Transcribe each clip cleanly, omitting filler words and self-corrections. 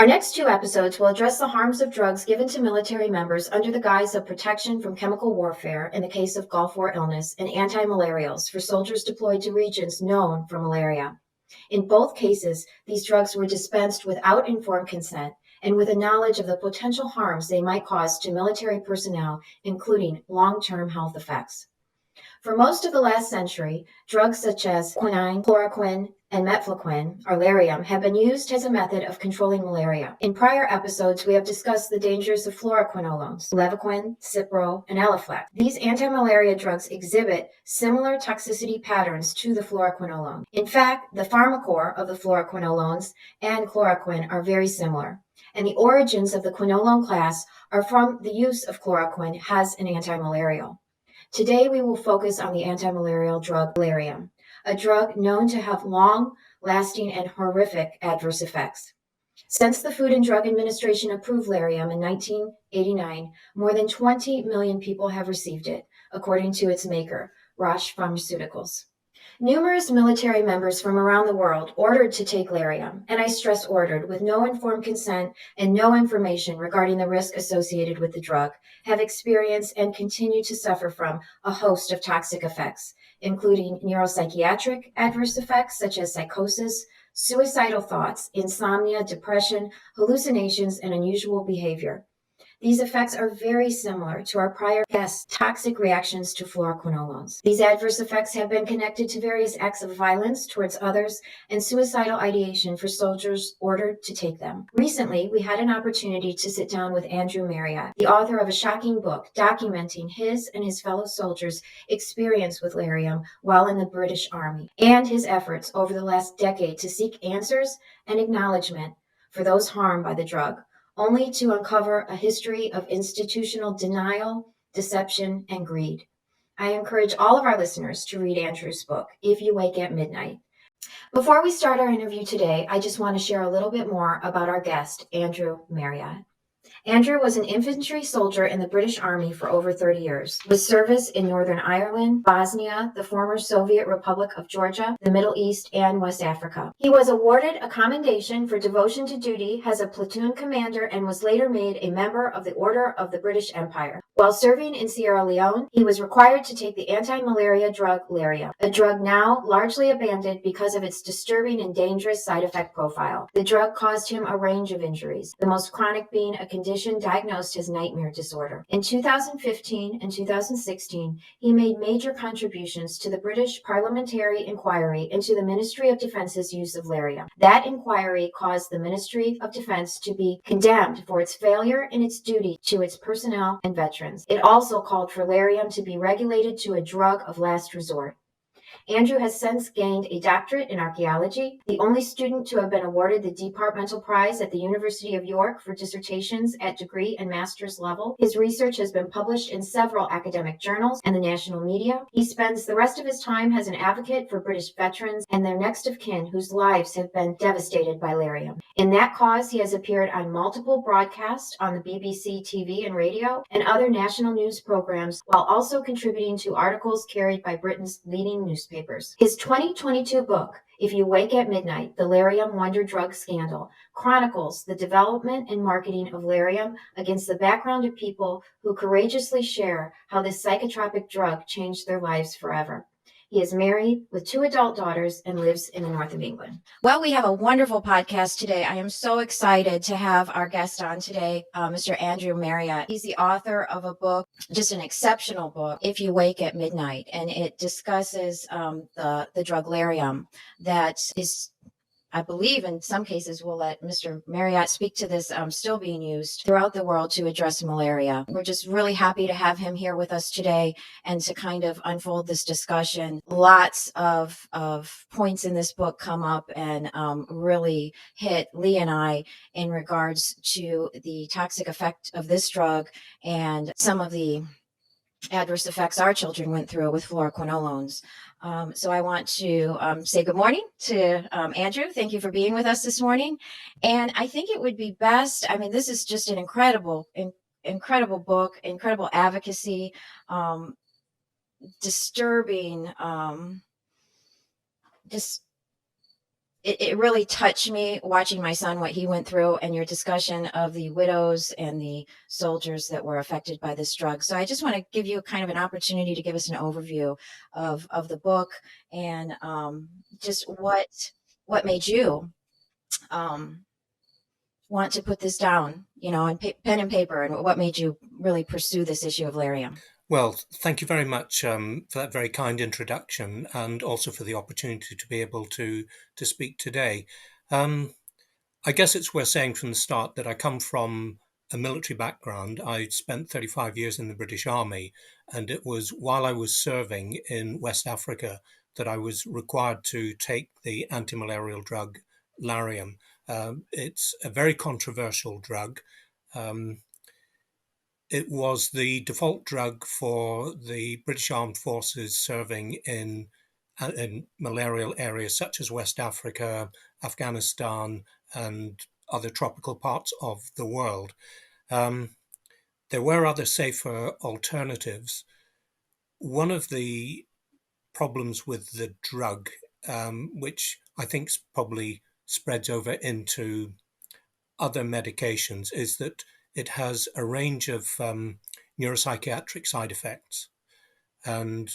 Our next two episodes will address the harms of drugs given to military members under the guise of protection from chemical warfare in the case of Gulf War illness and anti-malarials for soldiers deployed to regions known for malaria. In both cases, these drugs were dispensed without informed consent and with a knowledge of the potential harms they might cause to military personnel, including long-term health effects. For most of the last century, drugs such as quinine, chloroquine, and Mefloquine, or Lariam, have been used as a method of controlling malaria. In prior episodes, we have discussed the dangers of fluoroquinolones, Levaquin, Cipro, and Elaflex. These anti-malaria drugs exhibit similar toxicity patterns to the fluoroquinolone. In fact, the pharmacore of the fluoroquinolones and chloroquine are very similar, and the origins of the quinolone class are from the use of chloroquine as an antimalarial. Today, we will focus on the anti-malarial drug Lariam, a drug known to have long-lasting and horrific adverse effects. Since the Food and Drug Administration approved Lariam in 1989, more than 20 million people have received it, according to its maker, Roche Pharmaceuticals. Numerous military members from around the world ordered to take Lariam, and I stress ordered, with no informed consent and no information regarding the risk associated with the drug, have experienced and continue to suffer from a host of toxic effects, including neuropsychiatric adverse effects such as psychosis, suicidal thoughts, insomnia, depression, hallucinations, and unusual behavior. These effects are very similar to our prior guest's toxic reactions to fluoroquinolones. These adverse effects have been connected to various acts of violence towards others and suicidal ideation for soldiers ordered to take them. Recently, we had an opportunity to sit down with Andrew Marriott, the author of a shocking book documenting his and his fellow soldiers' experience with Lariam while in the British Army, and his efforts over the last decade to seek answers and acknowledgement for those harmed by the drug, only to uncover a history of institutional denial, deception, and greed. I encourage all of our listeners to read Andrew's book, If You Wake at Midnight. Before we start our interview today, I just want to share a little bit more about our guest, Andrew Marriott. Andrew was an infantry soldier in the British Army for over 30 years, with service in Northern Ireland, Bosnia, the former Soviet Republic of Georgia, the Middle East, and West Africa. He was awarded a commendation for devotion to duty as a platoon commander and was later made a member of the Order of the British Empire. While serving in Sierra Leone, he was required to take the anti-malaria drug Lariam, a drug now largely abandoned because of its disturbing and dangerous side effect profile. The drug caused him a range of injuries, the most chronic being a condition diagnosed as nightmare disorder. In 2015 and 2016, he made major contributions to the British parliamentary inquiry into the Ministry of Defence's use of Lariam. That inquiry caused the Ministry of Defense to be condemned for its failure in its duty to its personnel and veterans. It also called for Lariam to be regulated to a drug of last resort. Andrew has since gained a doctorate in archaeology, the only student to have been awarded the Departmental Prize at the University of York for dissertations at degree and master's level. His research has been published in several academic journals and the national media. He spends the rest of his time as an advocate for British veterans and their next of kin whose lives have been devastated by Lariam. In that cause, he has appeared on multiple broadcasts on the BBC TV and radio and other national news programs, while also contributing to articles carried by Britain's leading newspapers. His 2022 book, If You Wake at Midnight, The Lariam Wonder Drug Scandal, chronicles the development and marketing of Lariam against the background of people who courageously share how this psychotropic drug changed their lives forever. He is married with 2 adult daughters and lives in the north of England. Well, we have a wonderful podcast today. I am so excited to have our guest on today, Mr. Andrew Marriott. He's the author of a book, just an exceptional book, If You Wake at Midnight, and it discusses the drug Lariam that is, I believe in some cases, we'll let Mr. Marriott speak to this, still being used throughout the world to address malaria. We're just really happy to have him here with us today and to kind of unfold this discussion. Lots of points in this book come up and really hit Lee and I in regards to the toxic effect of this drug and some of the adverse effects our children went through with fluoroquinolones. So I want to say good morning to Andrew. Thank you for being with us this morning. And I think it would be best, I mean, this is just an incredible book, incredible advocacy, disturbing, just it really touched me watching my son, what he went through, and your discussion of the widows and the soldiers that were affected by this drug. So I just want to give you kind of an opportunity to give us an overview of the book and just what made you um, want to put this down, on pen and paper, and what made you really pursue this issue of Lariam. Well, thank you very much for that very kind introduction, and also for the opportunity to be able to speak today. Um, I guess it's worth saying from the start that I come from a military background. I spent 35 years in the British Army, and it was while I was serving in West Africa that I was required to take the anti-malarial drug Lariam. It's a very controversial drug. Um, it was the default drug for the British Armed Forces serving in malarial areas such as West Africa, Afghanistan, and other tropical parts of the world. Um, there were other safer alternatives. One of the problems with the drug, which I think probably spreads over into other medications, is that it has a range of neuropsychiatric side effects. And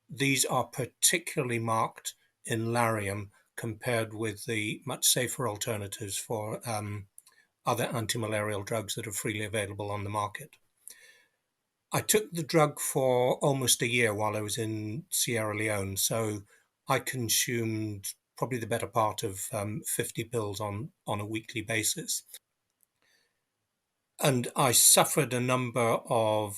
these are particularly marked in Lariam compared with the much safer alternatives for other anti-malarial drugs that are freely available on the market. I took the drug for almost a year while I was in Sierra Leone, so I consumed probably the better part of 50 pills on a weekly basis. And I suffered a number of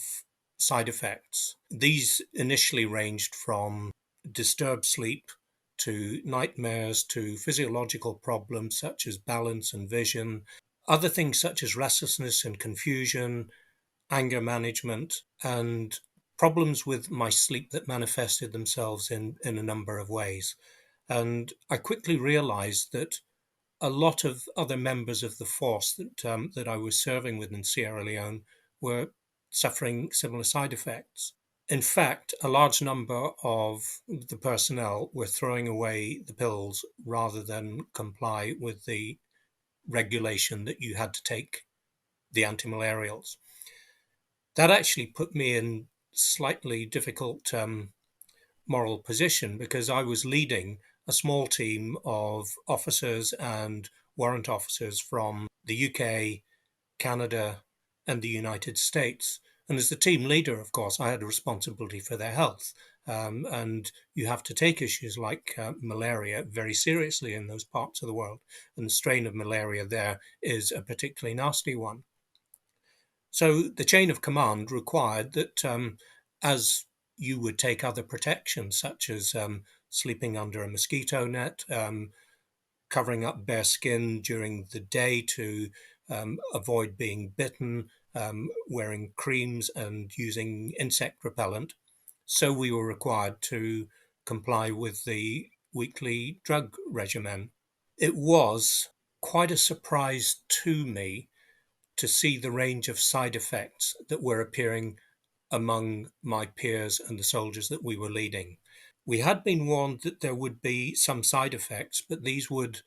side effects. These initially ranged from disturbed sleep to nightmares to physiological problems such as balance and vision, other things such as restlessness and confusion, anger management, and problems with my sleep that manifested themselves in a number of ways. And I quickly realized that a lot of other members of the force that I was serving with in Sierra Leone were suffering similar side effects. In fact, a large number of the personnel were throwing away the pills rather than comply with the regulation that you had to take the antimalarials. That actually put me in slightly difficult moral position because I was leading a small team of officers and warrant officers from the UK, Canada, and the United States. And as the team leader, of course, I had a responsibility for their health. And you have to take issues like malaria very seriously in those parts of the world. And the strain of malaria there is a particularly nasty one. So the chain of command required that as you would take other protections, such as sleeping under a mosquito net, covering up bare skin during the day to avoid being bitten, wearing creams and using insect repellent. So we were required to comply with the weekly drug regimen. It was quite a surprise to me to see the range of side effects that were appearing among my peers and the soldiers that we were leading. We had been warned that there would be some side effects, but these would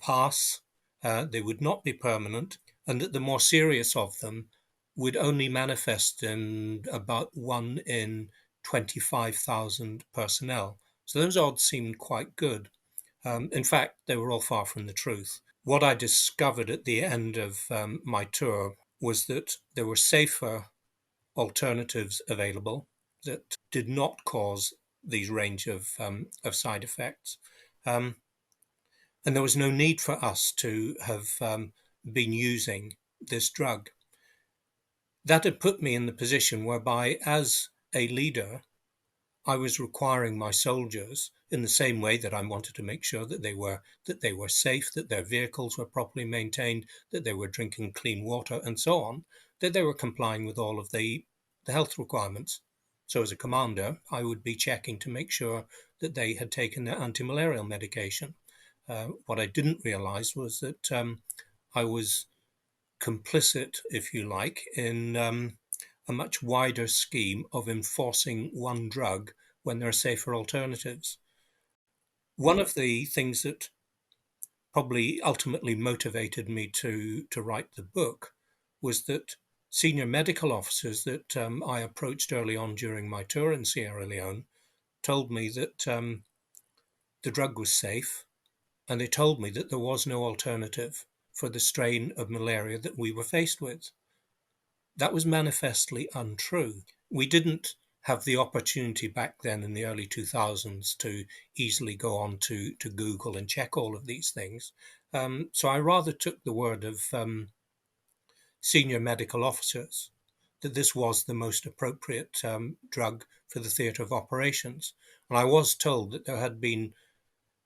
pass, they would not be permanent, and that the more serious of them would only manifest in about 1 in 25,000 personnel. So those odds seemed quite good. In fact, they were all far from the truth. What I discovered at the end of my tour was that there were safer alternatives available that did not cause these range of side effects. Um, and there was no need for us to have been using this drug. That had put me in the position whereby, as a leader, I was requiring my soldiers in the same way that I wanted to make sure that they were safe, that their vehicles were properly maintained, that they were drinking clean water, and so on, that they were complying with all of the health requirements. So as a commander, I would be checking to make sure that they had taken their anti-malarial medication. What I didn't realize was that I was complicit, if you like, in a much wider scheme of enforcing one drug when there are safer alternatives. One of the things that probably ultimately motivated me to write the book was that senior medical officers that I approached early on during my tour in Sierra Leone told me that the drug was safe, and they told me that there was no alternative for the strain of malaria that we were faced with. That was manifestly untrue. We didn't have the opportunity back then in the early 2000s to easily go on to Google and check all of these things. So I rather took the word of senior medical officers that this was the most appropriate drug for the theatre of operations. And I was told that there had been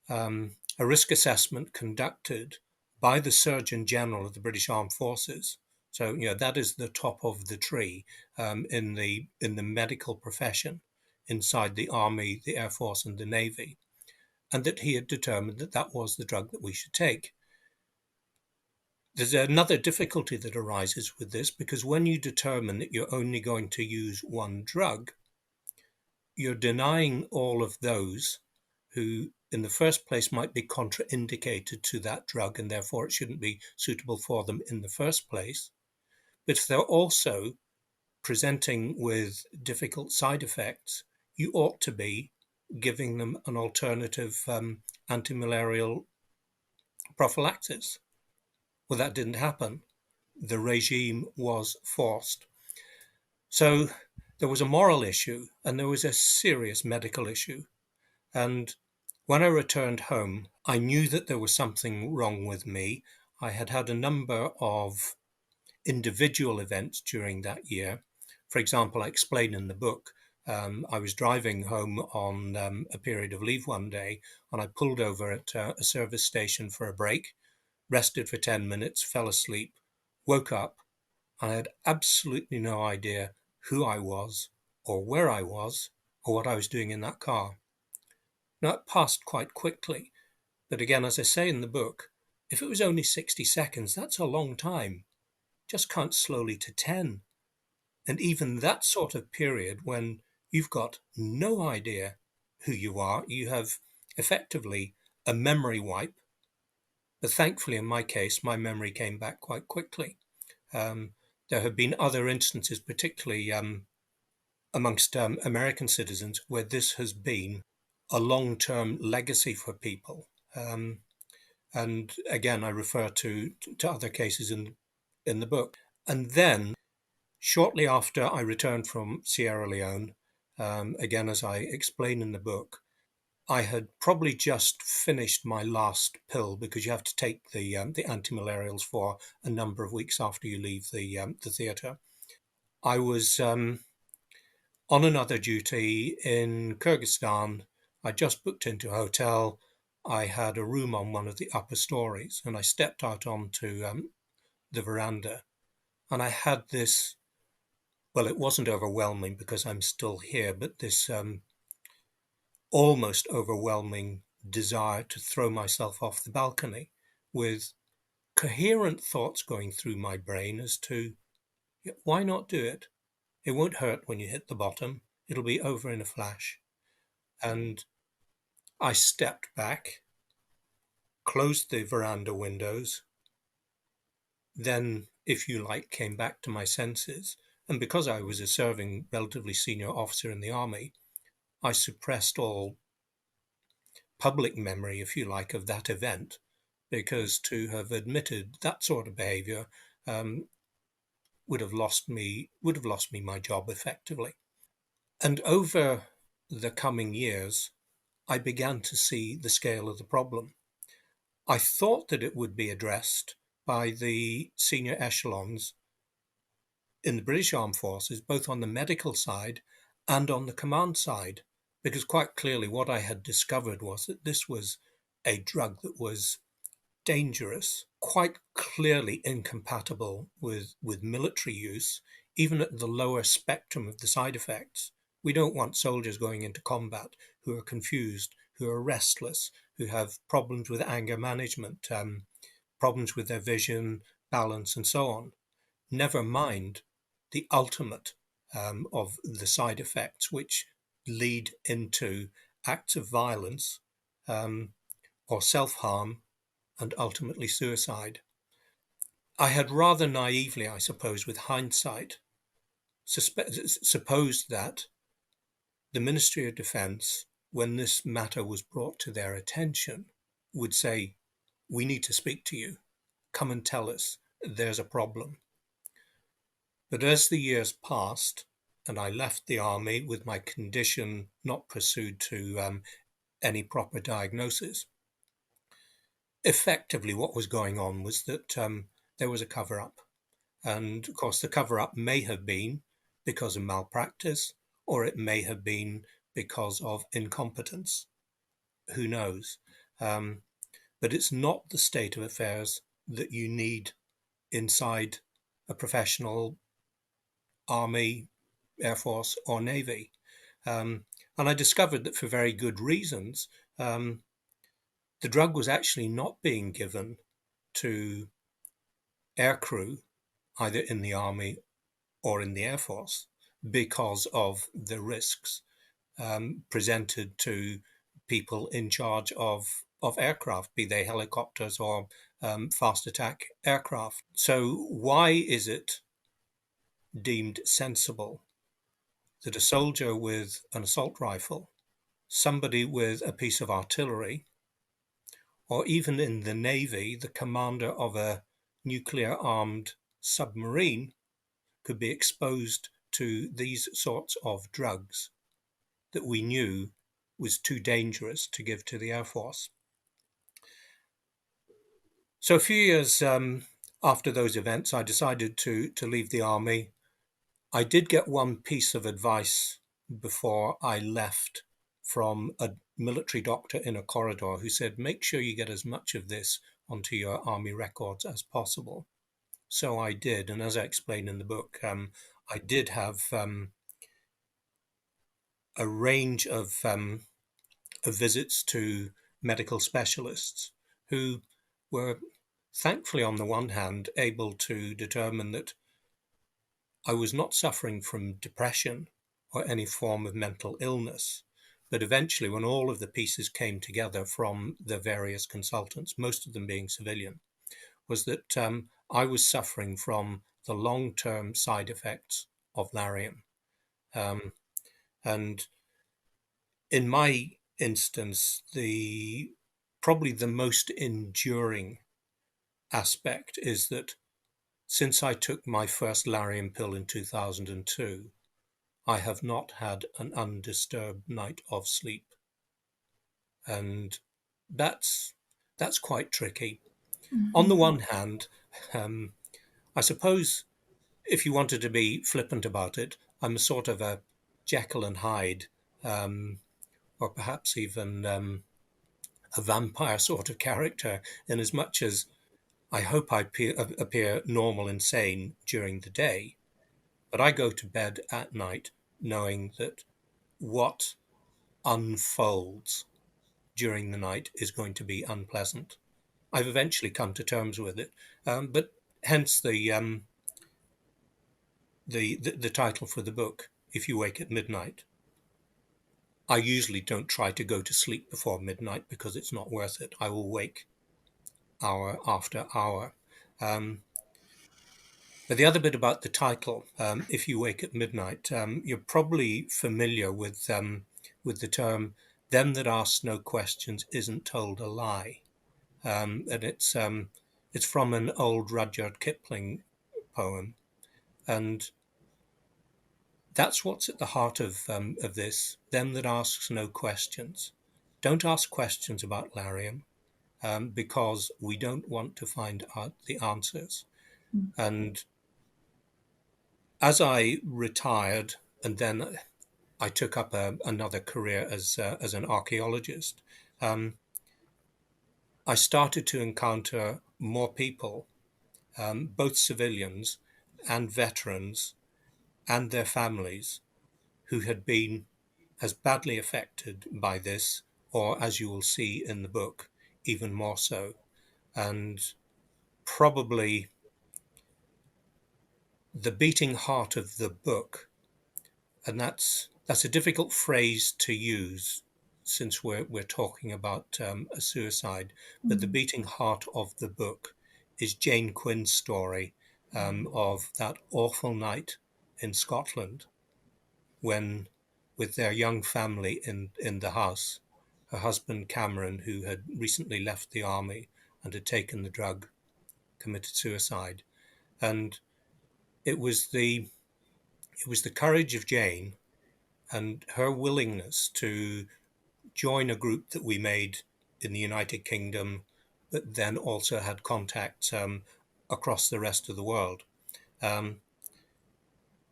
a risk assessment conducted by the Surgeon General of the British Armed Forces. So, that is the top of the tree in the medical profession inside the Army, the Air Force, and the Navy, and that he had determined that that was the drug that we should take. There's another difficulty that arises with this, because when you determine that you're only going to use one drug, you're denying all of those who, in the first place, might be contraindicated to that drug and therefore it shouldn't be suitable for them in the first place. But if they're also presenting with difficult side effects, you ought to be giving them an alternative antimalarial prophylaxis. Well, that didn't happen. The regime was forced. So there was a moral issue and there was a serious medical issue. And when I returned home, I knew that there was something wrong with me. I had had a number of individual events during that year. For example, I explain in the book, I was driving home on a period of leave one day, and I pulled over at a service station for a break, rested for 10 minutes, fell asleep, woke up, and I had absolutely no idea who I was or where I was or what I was doing in that car. Now, it passed quite quickly, but again, as I say in the book, if it was only 60 seconds, that's a long time. Just count slowly to 10. And even that sort of period when you've got no idea who you are, you have effectively a memory wipe. But thankfully, in my case, my memory came back quite quickly. There have been other instances, particularly amongst American citizens, where this has been a long-term legacy for people. And again, I refer to other cases in the book. And then, shortly after I returned from Sierra Leone, again, as I explain in the book, I had probably just finished my last pill, because you have to take the antimalarials for a number of weeks after you leave the theatre. I was on another duty in Kyrgyzstan. I just booked into a hotel. I had a room on one of the upper stories, and I stepped out onto the veranda, and I had this, well, it wasn't overwhelming because I'm still here, but this almost overwhelming desire to throw myself off the balcony, with coherent thoughts going through my brain as to, why not do it? It won't hurt when you hit the bottom. It'll be over in a flash. And I stepped back, closed the veranda windows, then, if you like, came back to my senses. And because I was a serving, relatively senior officer in the army, I suppressed all public memory, if you like, of that event, because to have admitted that sort of behavior would have lost me my job effectively. And over the coming years, I began to see the scale of the problem. I thought that it would be addressed by the senior echelons in the British Armed Forces, both on the medical side and on the command side, because quite clearly what I had discovered was that this was a drug that was dangerous, quite clearly incompatible with military use, even at the lower spectrum of the side effects. We don't want soldiers going into combat who are confused, who are restless, who have problems with anger management, problems with their vision, balance, and so on. Never mind the ultimate of the side effects, which lead into acts of violence or self-harm and ultimately suicide. I had rather naively, I suppose, with hindsight, supposed that the Ministry of Defence, when this matter was brought to their attention, would say, "We need to speak to you. Come and tell us there's a problem." But as the years passed, and I left the army with my condition not pursued to any proper diagnosis, effectively what was going on was that there was a cover-up. And of course, the cover-up may have been because of malpractice, or it may have been because of incompetence. Who knows? But it's not the state of affairs that you need inside a professional army, air force, or navy. And I discovered that for very good reasons, the drug was actually not being given to aircrew, either in the army or in the air force, because of the risks presented to people in charge of aircraft, be they helicopters or fast attack aircraft. So why is it deemed sensible that a soldier with an assault rifle, somebody with a piece of artillery, or even in the Navy, the commander of a nuclear-armed submarine, could be exposed to these sorts of drugs that we knew was too dangerous to give to the Air Force? So a few years after those events, I decided to leave the army. I did get one piece of advice before I left from a military doctor in a corridor who said, make sure you get as much of this onto your army records as possible. So I did. And as I explained in the book, I did have a range of visits to medical specialists who were thankfully, on the one hand, able to determine that I was not suffering from depression or any form of mental illness. But eventually, when all of the pieces came together from the various consultants, most of them being civilian, was that I was suffering from the long-term side effects of Lariam. And in my instance, probably the most enduring aspect is that since I took my first Lariam pill in 2002, I have not had an undisturbed night of sleep. And that's quite tricky. On the one hand, I suppose if you wanted to be flippant about it, I'm a sort of a Jekyll and Hyde, or perhaps even a vampire sort of character, in as much as I hope I appear normal and sane during the day, but I go to bed at night knowing that what unfolds during the night is going to be unpleasant. I've eventually come to terms with it, but hence the title for the book, If You Wake at Midnight. I usually don't try to go to sleep before midnight because it's not worth it. I will wake hour after hour. But the other bit about the title, If You Wake at Midnight, you're probably familiar with the term, them that ask no questions isn't told a lie. And it's from an old Rudyard Kipling poem. And that's what's at the heart of this, them that asks no questions. Don't ask questions about Lariam, because we don't want to find out the answers. And as I retired, and then I took up another career as an archaeologist, I started to encounter more people, both civilians and veterans and their families, who had been as badly affected by this, or as you will see in the book, even more so. And probably the beating heart of the book, and that's a difficult phrase to use, since we're talking about a suicide, but the Mm. beating heart of the book is Jane Quinn's story of that awful night in Scotland when, with their young family in the house, her husband Cameron, who had recently left the army and had taken the drug, committed suicide. And it was the it was the courage of Jane and her willingness to join a group that we made in the United Kingdom, but then also had contacts across the rest of the world. Um,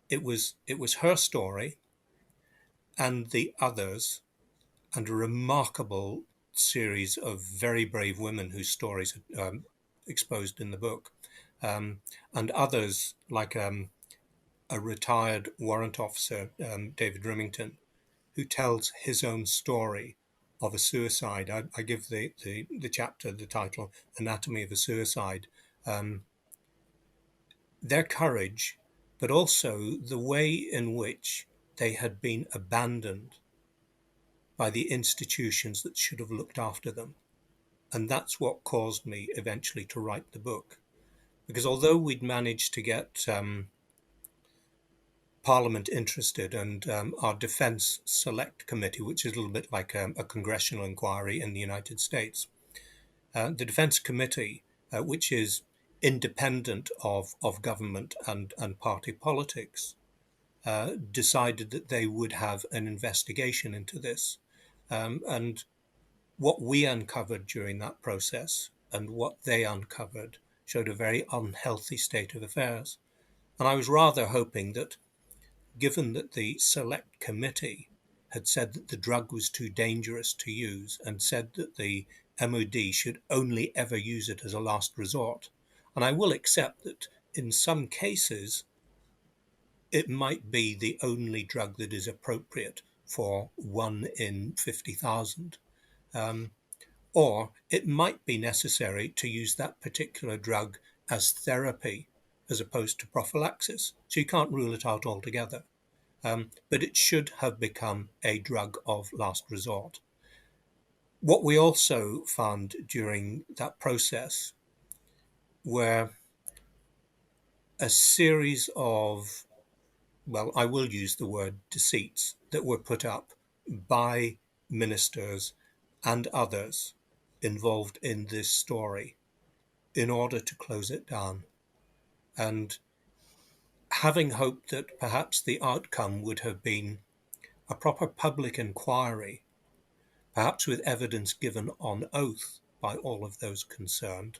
it was her story and the others, and a remarkable series of very brave women whose stories are exposed in the book, um, and others like a retired warrant officer, David Rimington, who tells his own story of a suicide. I give the chapter the title Anatomy of a Suicide. Um, their courage, but also the way in which they had been abandoned by the institutions that should have looked after them. And that's what caused me eventually to write the book. Because although we'd managed to get Parliament interested, and our Defence Select Committee, which is a little bit like a congressional inquiry in the United States, the Defence Committee, which is independent of government and party politics, decided that they would have an investigation into this. And what we uncovered during that process and what they uncovered showed a very unhealthy state of affairs. And I was rather hoping that, given that the select committee had said that the drug was too dangerous to use and said that the MOD should only ever use it as a last resort, and I will accept that in some cases it might be the only drug that is appropriate for 1 in 50,000. Or it might be necessary to use that particular drug as therapy as opposed to prophylaxis. So you can't rule it out altogether. But it should have become a drug of last resort. What we also found during that process were a series of, well, I will use the word deceits that were put up by ministers and others involved in this story in order to close it down. And having hoped that perhaps the outcome would have been a proper public inquiry, perhaps with evidence given on oath by all of those concerned,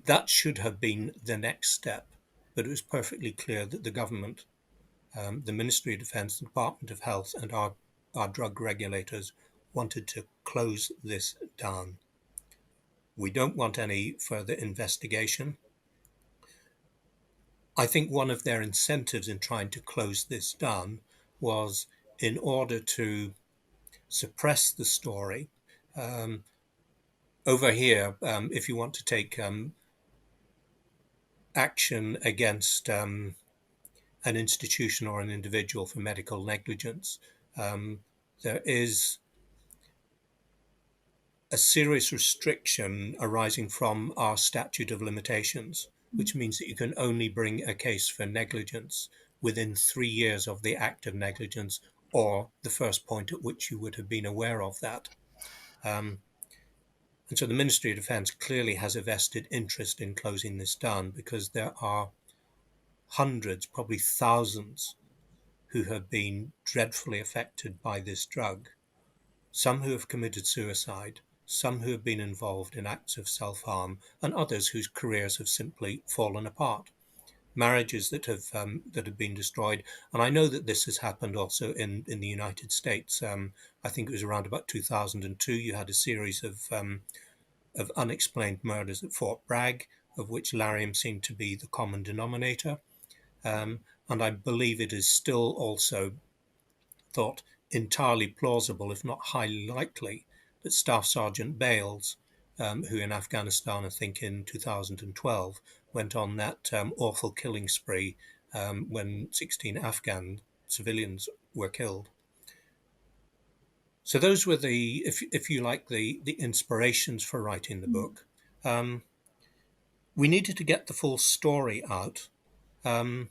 that should have been the next step. But it was perfectly clear that the government, the Ministry of Defence, the Department of Health, and our drug regulators wanted to close this down. We don't want any further investigation. I think one of their incentives in trying to close this down was in order to suppress the story. Um, Over here, if you want to take action against an institution or an individual for medical negligence, there is a serious restriction arising from our statute of limitations, which means that you can only bring a case for negligence within 3 years of the act of negligence or the first point at which you would have been aware of that. And so the Ministry of Defence clearly has a vested interest in closing this down, because there are hundreds, probably thousands, who have been dreadfully affected by this drug. Some who have committed suicide, some who have been involved in acts of self-harm, and others whose careers have simply fallen apart. Marriages that have been destroyed, and I know that this has happened also in the United States. I think it was around about 2002. You had a series of unexplained murders at Fort Bragg, of which Lariam seemed to be the common denominator. And I believe it is still also thought entirely plausible, if not highly likely, that Staff Sergeant Bales, who in Afghanistan, I think in 2012, went on that awful killing spree when 16 Afghan civilians were killed. So those were if you like, the inspirations for writing the book. Um, we needed to get the full story out. Um,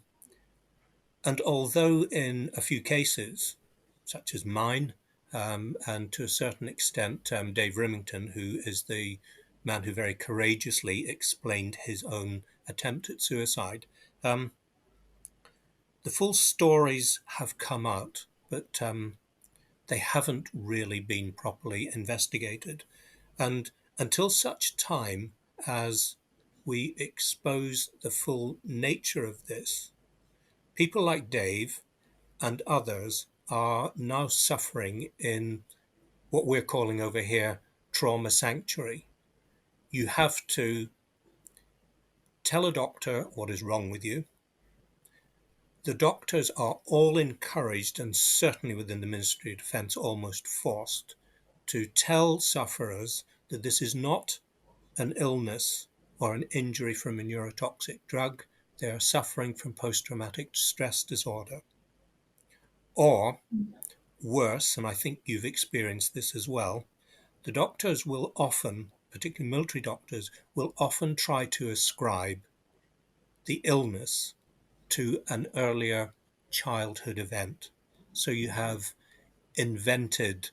and although in a few cases, such as mine, and to a certain extent, Dave Rimington, who is the man who very courageously explained his own attempt at suicide, um, the full stories have come out, but they haven't really been properly investigated. And until such time as we expose the full nature of this, people like Dave and others are now suffering in what we're calling over here trauma sanctuary. You have to tell a doctor what is wrong with you. The doctors are all encouraged, and certainly within the Ministry of Defence, almost forced to tell sufferers that this is not an illness or an injury from a neurotoxic drug. They are suffering from post-traumatic stress disorder. Or worse, and I think you've experienced this as well, the doctors will often, particularly military doctors, will often try to ascribe the illness to an earlier childhood event. So you have invented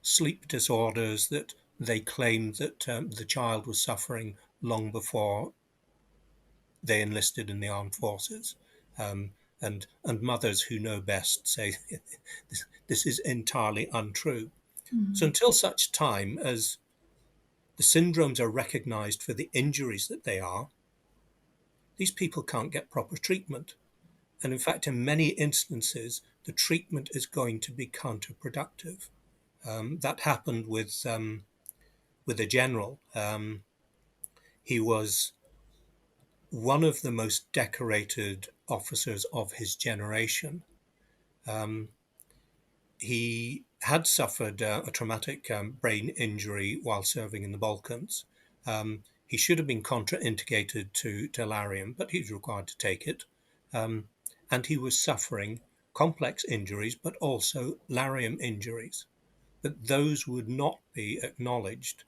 sleep disorders that they claim that the child was suffering long before they enlisted in the armed forces. Um, and mothers who know best say this is entirely untrue. So Mhm. until such time as the syndromes are recognized for the injuries that they are, these people can't get proper treatment. And in fact, in many instances, the treatment is going to be counterproductive. That happened with a general. He was one of the most decorated officers of his generation. Um, he had suffered a traumatic brain injury while serving in the Balkans. He should have been contraindicated to Lariam, but he was required to take it. Um, and he was suffering complex injuries, but also Lariam injuries. But those would not be acknowledged.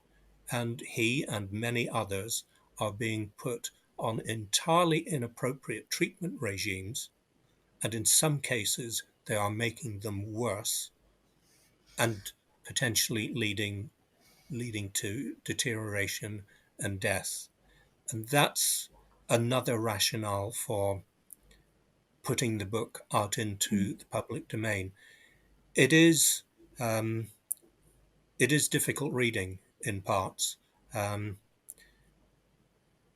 And he and many others are being put on entirely inappropriate treatment regimes. And in some cases, they are making them worse and potentially leading to deterioration and death. And that's another rationale for putting the book out into the public domain. It is um, it is difficult reading in parts, um,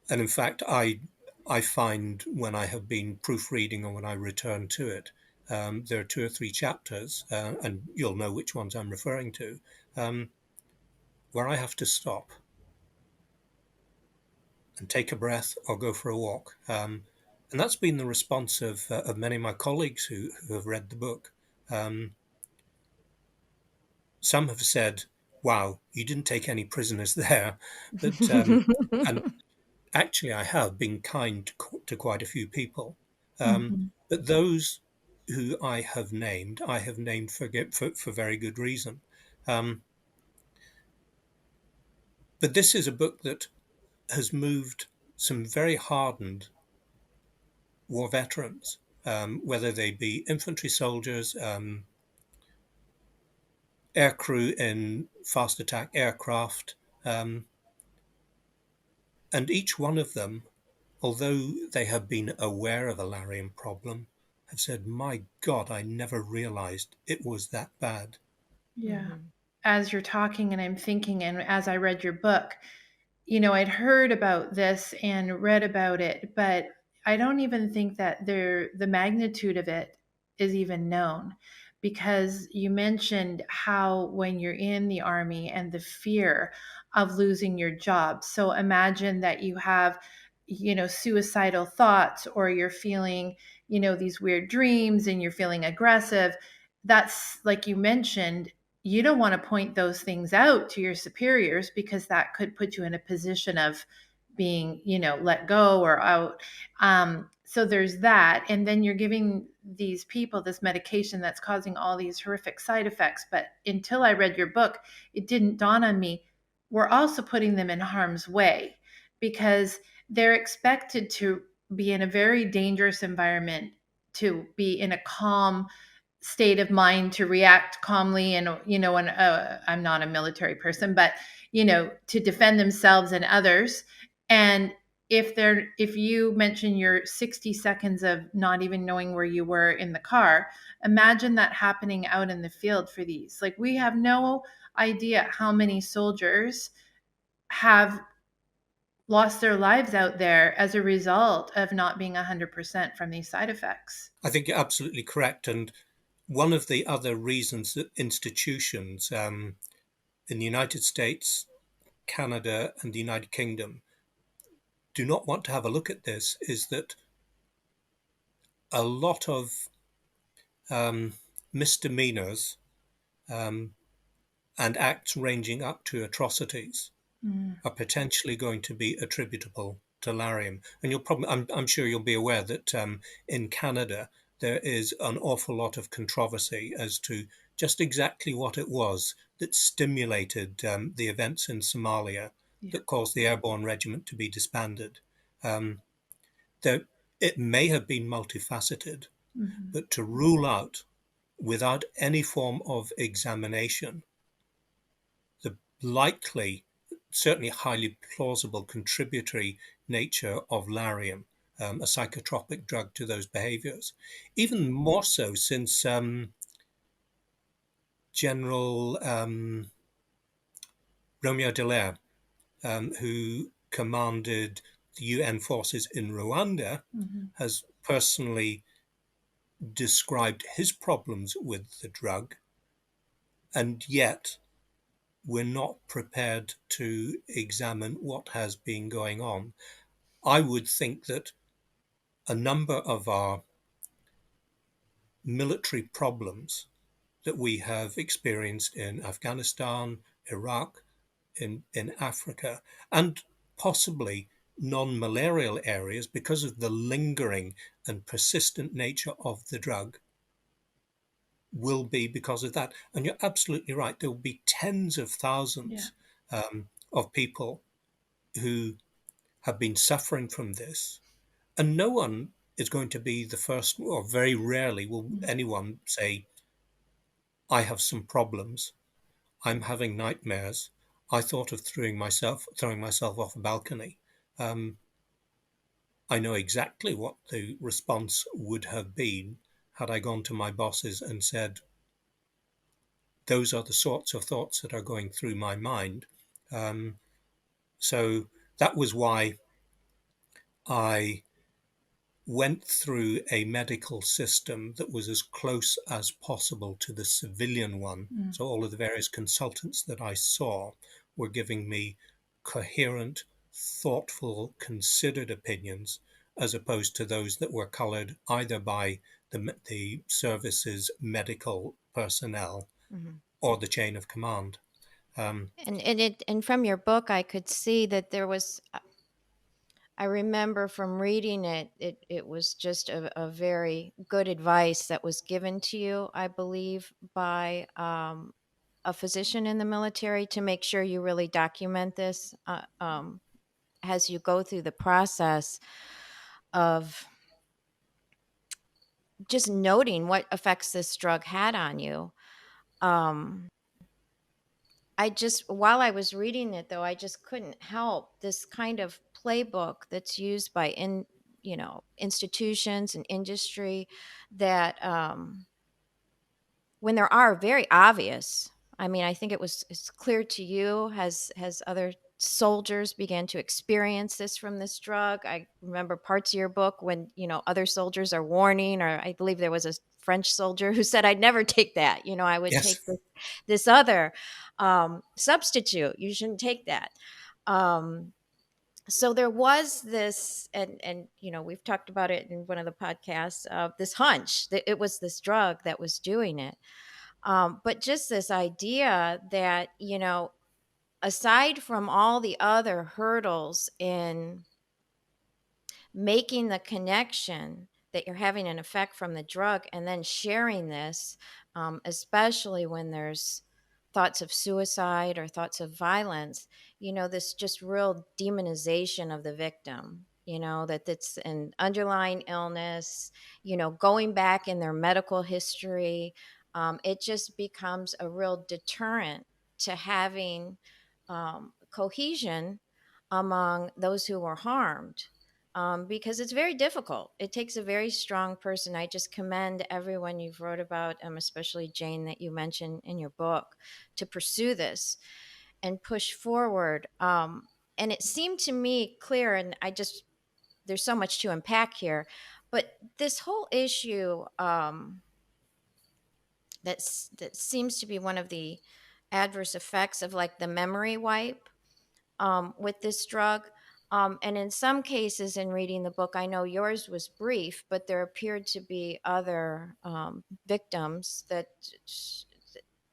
and in fact, I find when I have been proofreading or when I return to it, there are two or three chapters, and you'll know which ones I'm referring to, um, where I have to stop and take a breath or go for a walk. And that's been the response of many of my colleagues who have read the book. Um, some have said, wow, you didn't take any prisoners there. But and actually, I have been kind to quite a few people. Mhm. But those who I have named for very good reason. Um, but this is a book that has moved some very hardened war veterans, whether they be infantry soldiers, aircrew in fast attack aircraft, um, and each one of them, although they have been aware of a Larian problem, have said, "My God, I never realized it was that bad." Yeah. As you're talking and I'm thinking, and as I read your book, I'd heard about this and read about it, but I don't even think that the magnitude of it is even known, because you mentioned how when you're in the army and the fear of losing your job. So imagine that you have, suicidal thoughts, or you're feeling, these weird dreams, and you're feeling aggressive. That's like you mentioned, you don't want to point those things out to your superiors, because that could put you in a position of being, let go or out. So there's that. And then you're giving these people this medication that's causing all these horrific side effects. But until I read your book, it didn't dawn on me. We're also putting them in harm's way because they're expected to be in a very dangerous environment, to be in a calm state of mind, to react calmly, and I'm not a military person, but to defend themselves and others. And if you mention your 60 seconds of not even knowing where you were in the car, imagine that happening out in the field for these. Like, we have no idea how many soldiers have lost their lives out there as a result of not being 100% from these side effects. I think you're absolutely correct. And one of the other reasons that institutions in the United States, Canada, and the United Kingdom do not want to have a look at this is that a lot of misdemeanors um, and acts ranging up to atrocities are potentially going to be attributable to Lariam. And I'm sure you'll be aware that in Canada there is an awful lot of controversy as to just exactly what it was that stimulated the events in Somalia that caused the airborne regiment to be disbanded. Um, there, it may have been multifaceted, but to rule out without any form of examination the likely, certainly highly plausible contributory nature of Lariam, a psychotropic drug to those behaviors. Even more so since General Romeo Dallaire, who commanded the UN forces in Rwanda, has personally described his problems with the drug, and yet we're not prepared to examine what has been going on. I would think that a number of our military problems that we have experienced in Afghanistan, Iraq, in Africa, and possibly non-malarial areas because of the lingering and persistent nature of the drug will be because of that. And you're absolutely right. There will be tens of thousands of people who have been suffering from this. And no one is going to be the first, or very rarely will anyone say, I have some problems. I'm having nightmares. I thought of throwing myself off a balcony. I know exactly what the response would have been had I gone to my bosses and said, those are the sorts of thoughts that are going through my mind. So that was why I went through a medical system that was as close as possible to the civilian one. So all of the various consultants that I saw were giving me coherent, thoughtful, considered opinions, as opposed to those that were colored either by the service's medical personnel or the chain of command. And from your book, I could see that there was. I remember from reading it, it was just a very good advice that was given to you, I believe, by a physician in the military to make sure you really document this as you go through the process of just noting what effects this drug had on you. While I was reading it, though, I just couldn't help this kind of playbook that's used by institutions and industry that when there are very obvious, I mean, I think it's clear to you, has other soldiers began to experience this from this drug. I remember parts of your book when, other soldiers are warning, or I believe there was a French soldier who said, I'd never take that. I would Yes. take this other substitute. You shouldn't take that. So there was this, and we've talked about it in one of the podcasts, this hunch that it was this drug that was doing it. But just this idea that, aside from all the other hurdles in making the connection that you're having an effect from the drug and then sharing this, especially when there's thoughts of suicide or thoughts of violence, this just real demonization of the victim, that it's an underlying illness, going back in their medical history. It just becomes a real deterrent to having cohesion among those who were harmed, because it's very difficult. It takes a very strong person. I just commend everyone you've wrote about, especially Jane, that you mentioned in your book, to pursue this and push forward. And it seemed to me clear, and there's so much to unpack here, but this whole issue, that seems to be one of the adverse effects of like the memory wipe, with this drug. And in some cases, in reading the book, I know yours was brief, but there appeared to be other victims that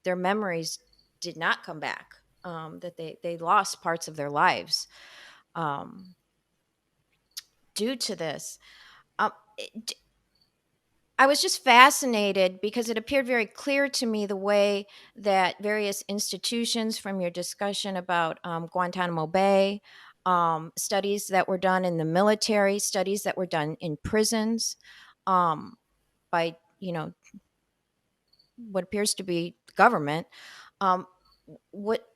their memories did not come back, that they lost parts of their lives due to this. I was just fascinated because it appeared very clear to me the way that various institutions, from your discussion about Guantanamo Bay, studies that were done in the military, studies that were done in prisons, by what appears to be government. What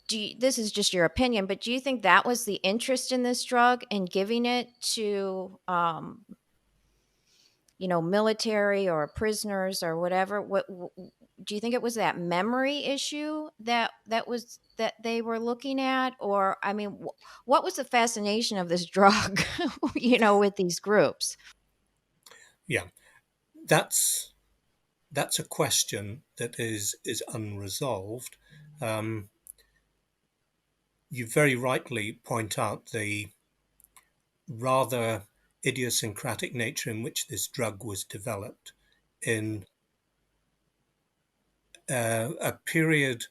this is just your opinion, but do you think that was the interest in this drug and giving it to military or prisoners or whatever? What do you think it was, that memory issue that they were looking at? Or, I mean, what was the fascination of this drug, with these groups? Yeah, that's a question that is unresolved. You very rightly point out the rather idiosyncratic nature in which this drug was developed in a period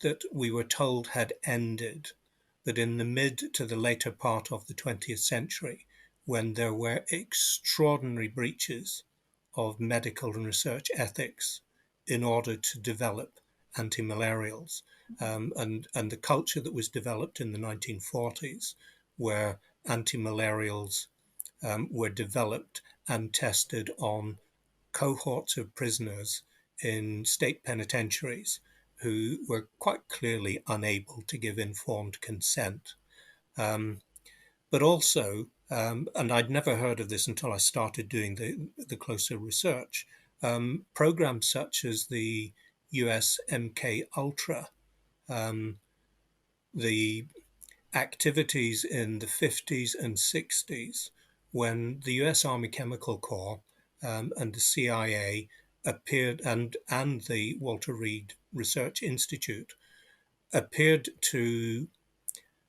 that we were told had ended, but in the mid to the later part of the 20th century, when there were extraordinary breaches of medical and research ethics in order to develop antimalarials, and the culture that was developed in the 1940s, where antimalarials were developed and tested on cohorts of prisoners in state penitentiaries who were quite clearly unable to give informed consent. But also, and I'd never heard of this until I started doing the closer research, programs such as the US MK Ultra, the activities in the 50s and 60s, when the US Army Chemical Corps and the CIA appeared, and the Walter Reed Research Institute appeared to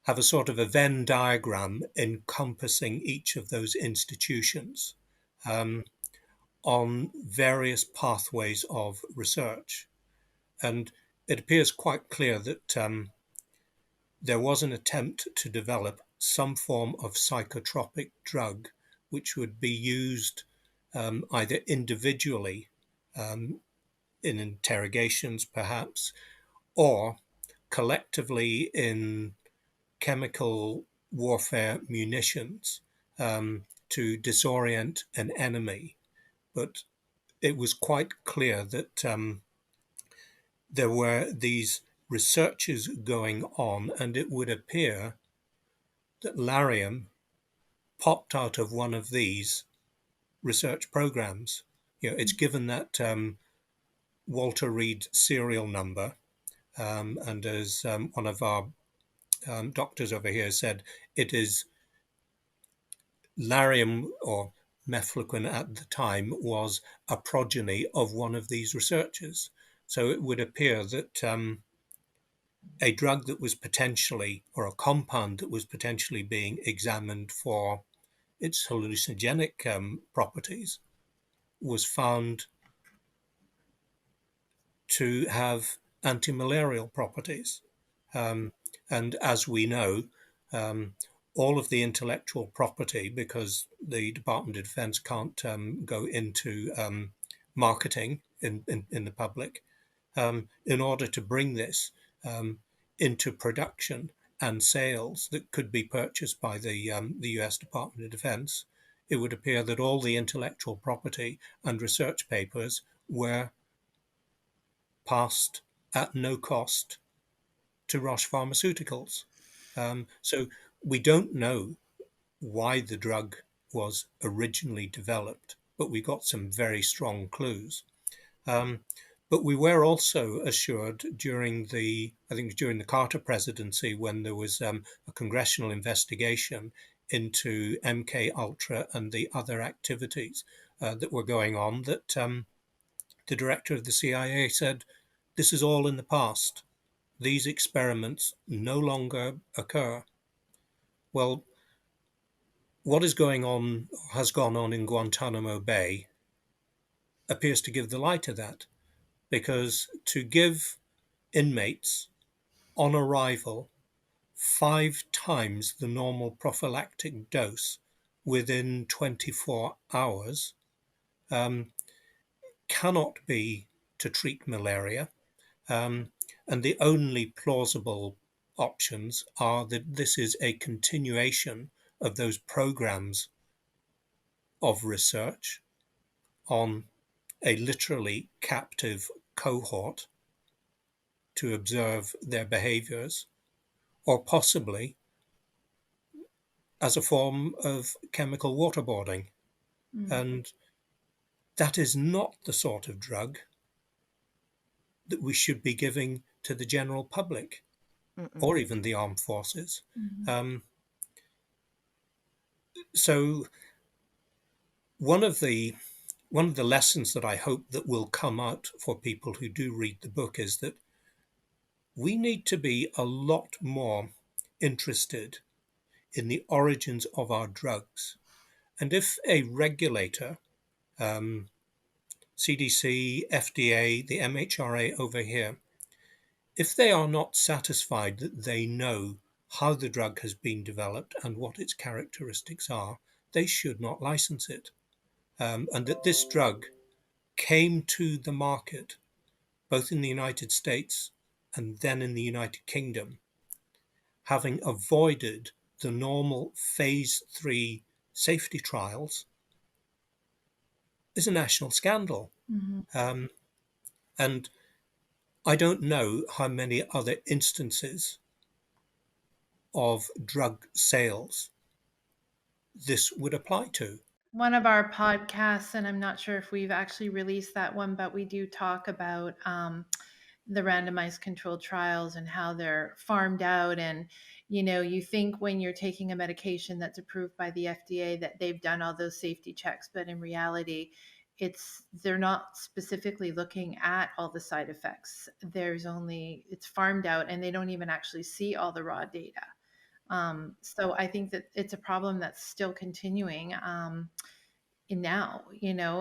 have a sort of a Venn diagram encompassing each of those institutions on various pathways of research. And it appears quite clear that there was an attempt to develop some form of psychotropic drug which would be used either individually in interrogations perhaps, or collectively in chemical warfare munitions to disorient an enemy. But it was quite clear that there were these researches going on, and it would appear that Lariam popped out of one of these research programs. It's given that Walter Reed serial number, and as one of our doctors over here said, it is Lariam, or Mefloquine at the time, was a progeny of one of these researchers. So it would appear that a drug that was potentially, or a compound that was potentially being examined for its hallucinogenic properties, was found to have antimalarial properties. And as we know, all of the intellectual property, because the Department of Defense can't go into marketing in the public, in order to bring this into production and sales that could be purchased by the US Department of Defense, it would appear that all the intellectual property and research papers were passed at no cost to Roche Pharmaceuticals. So we don't know why the drug was originally developed, but we got some very strong clues. But we were also assured during during the Carter presidency, when there was a congressional investigation into MK Ultra and the other activities that were going on, that the director of the CIA said, "This is all in the past. These experiments no longer occur." Well, what is going on, has gone on in Guantanamo Bay, appears to give the lie to that, because to give inmates on arrival 5 times the normal prophylactic dose within 24 hours cannot be to treat malaria. And the only plausible options are that this is a continuation of those programs of research on a literally captive cohort to observe their behaviors, or possibly as a form of chemical waterboarding. And that is not the sort of drug that we should be giving to the general public or even the armed forces. So one of the lessons that I hope that will come out for people who do read the book is that we need to be a lot more interested in the origins of our drugs. And if a regulator, CDC, FDA, the MHRA over here, if they are not satisfied that they know how the drug has been developed and what its characteristics are, they should not license it. And that this drug came to the market both in the United States and then in the United Kingdom, having avoided the normal phase 3 safety trials, is a national scandal. And I don't know how many other instances of drug sales this would apply to. One of our podcasts, and I'm not sure if we've actually released that one, but we do talk about the randomized controlled trials and how they're farmed out. And, you think when you're taking a medication that's approved by the FDA that they've done all those safety checks, but in reality, they're not specifically looking at all the side effects. It's farmed out, and they don't even actually see all the raw data. So I think that it's a problem that's still continuing now,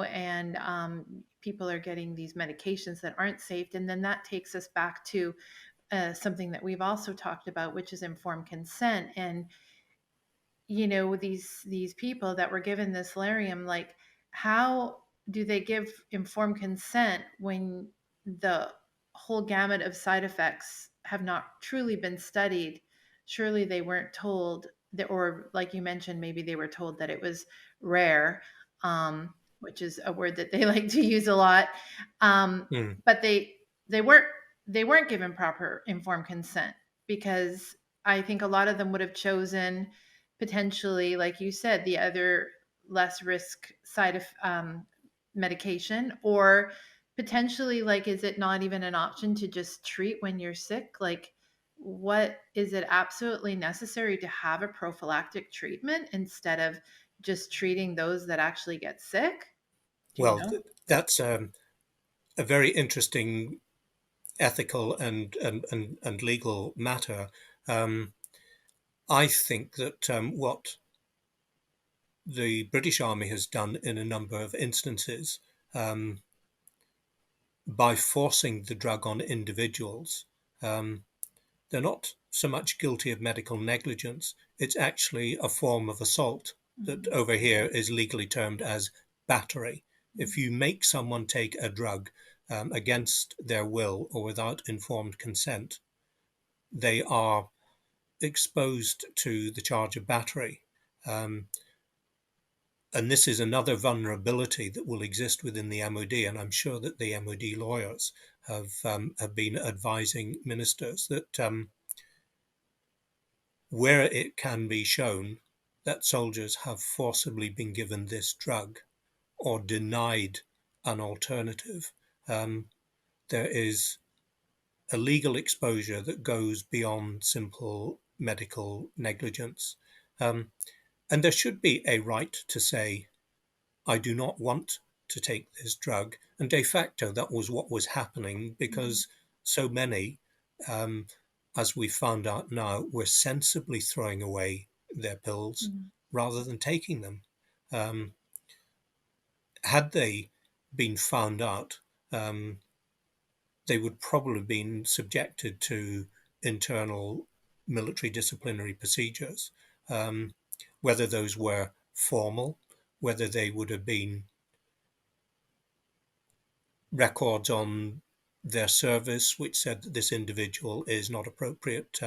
and people are getting these medications that aren't safe. And then that takes us back to something that we've also talked about, which is informed consent. And, these people that were given this Lariam, like, how do they give informed consent when the whole gamut of side effects have not truly been studied? Surely they weren't told that, or like you mentioned, maybe they were told that it was rare, which is a word that they like to use a lot. But they weren't given proper informed consent, because I think a lot of them would have chosen potentially, like you said, the other less risk side of medication, or potentially, like, is it not even an option to just treat when you're sick? Like, what is it absolutely necessary to have a prophylactic treatment instead of just treating those that actually get sick? Well, that's a very interesting ethical and legal matter. I think that what the British Army has done in a number of instances, by forcing the drug on individuals, they're not so much guilty of medical negligence. It's actually a form of assault that over here is legally termed as battery. If you make someone take a drug against their will or without informed consent, they are exposed to the charge of battery. Um, and this is another vulnerability that will exist within the MOD. And I'm sure that the MOD lawyers have been advising ministers that where it can be shown that soldiers have forcibly been given this drug or denied an alternative, there is a legal exposure that goes beyond simple medical negligence. And there should be a right to say, I do not want to take this drug. And de facto, that was what was happening because so many, as we found out now, were sensibly throwing away their pills rather than taking them. Had they been found out, they would probably have been subjected to internal military disciplinary procedures, whether those were formal, whether they would have been records on their service which said that this individual is not appropriate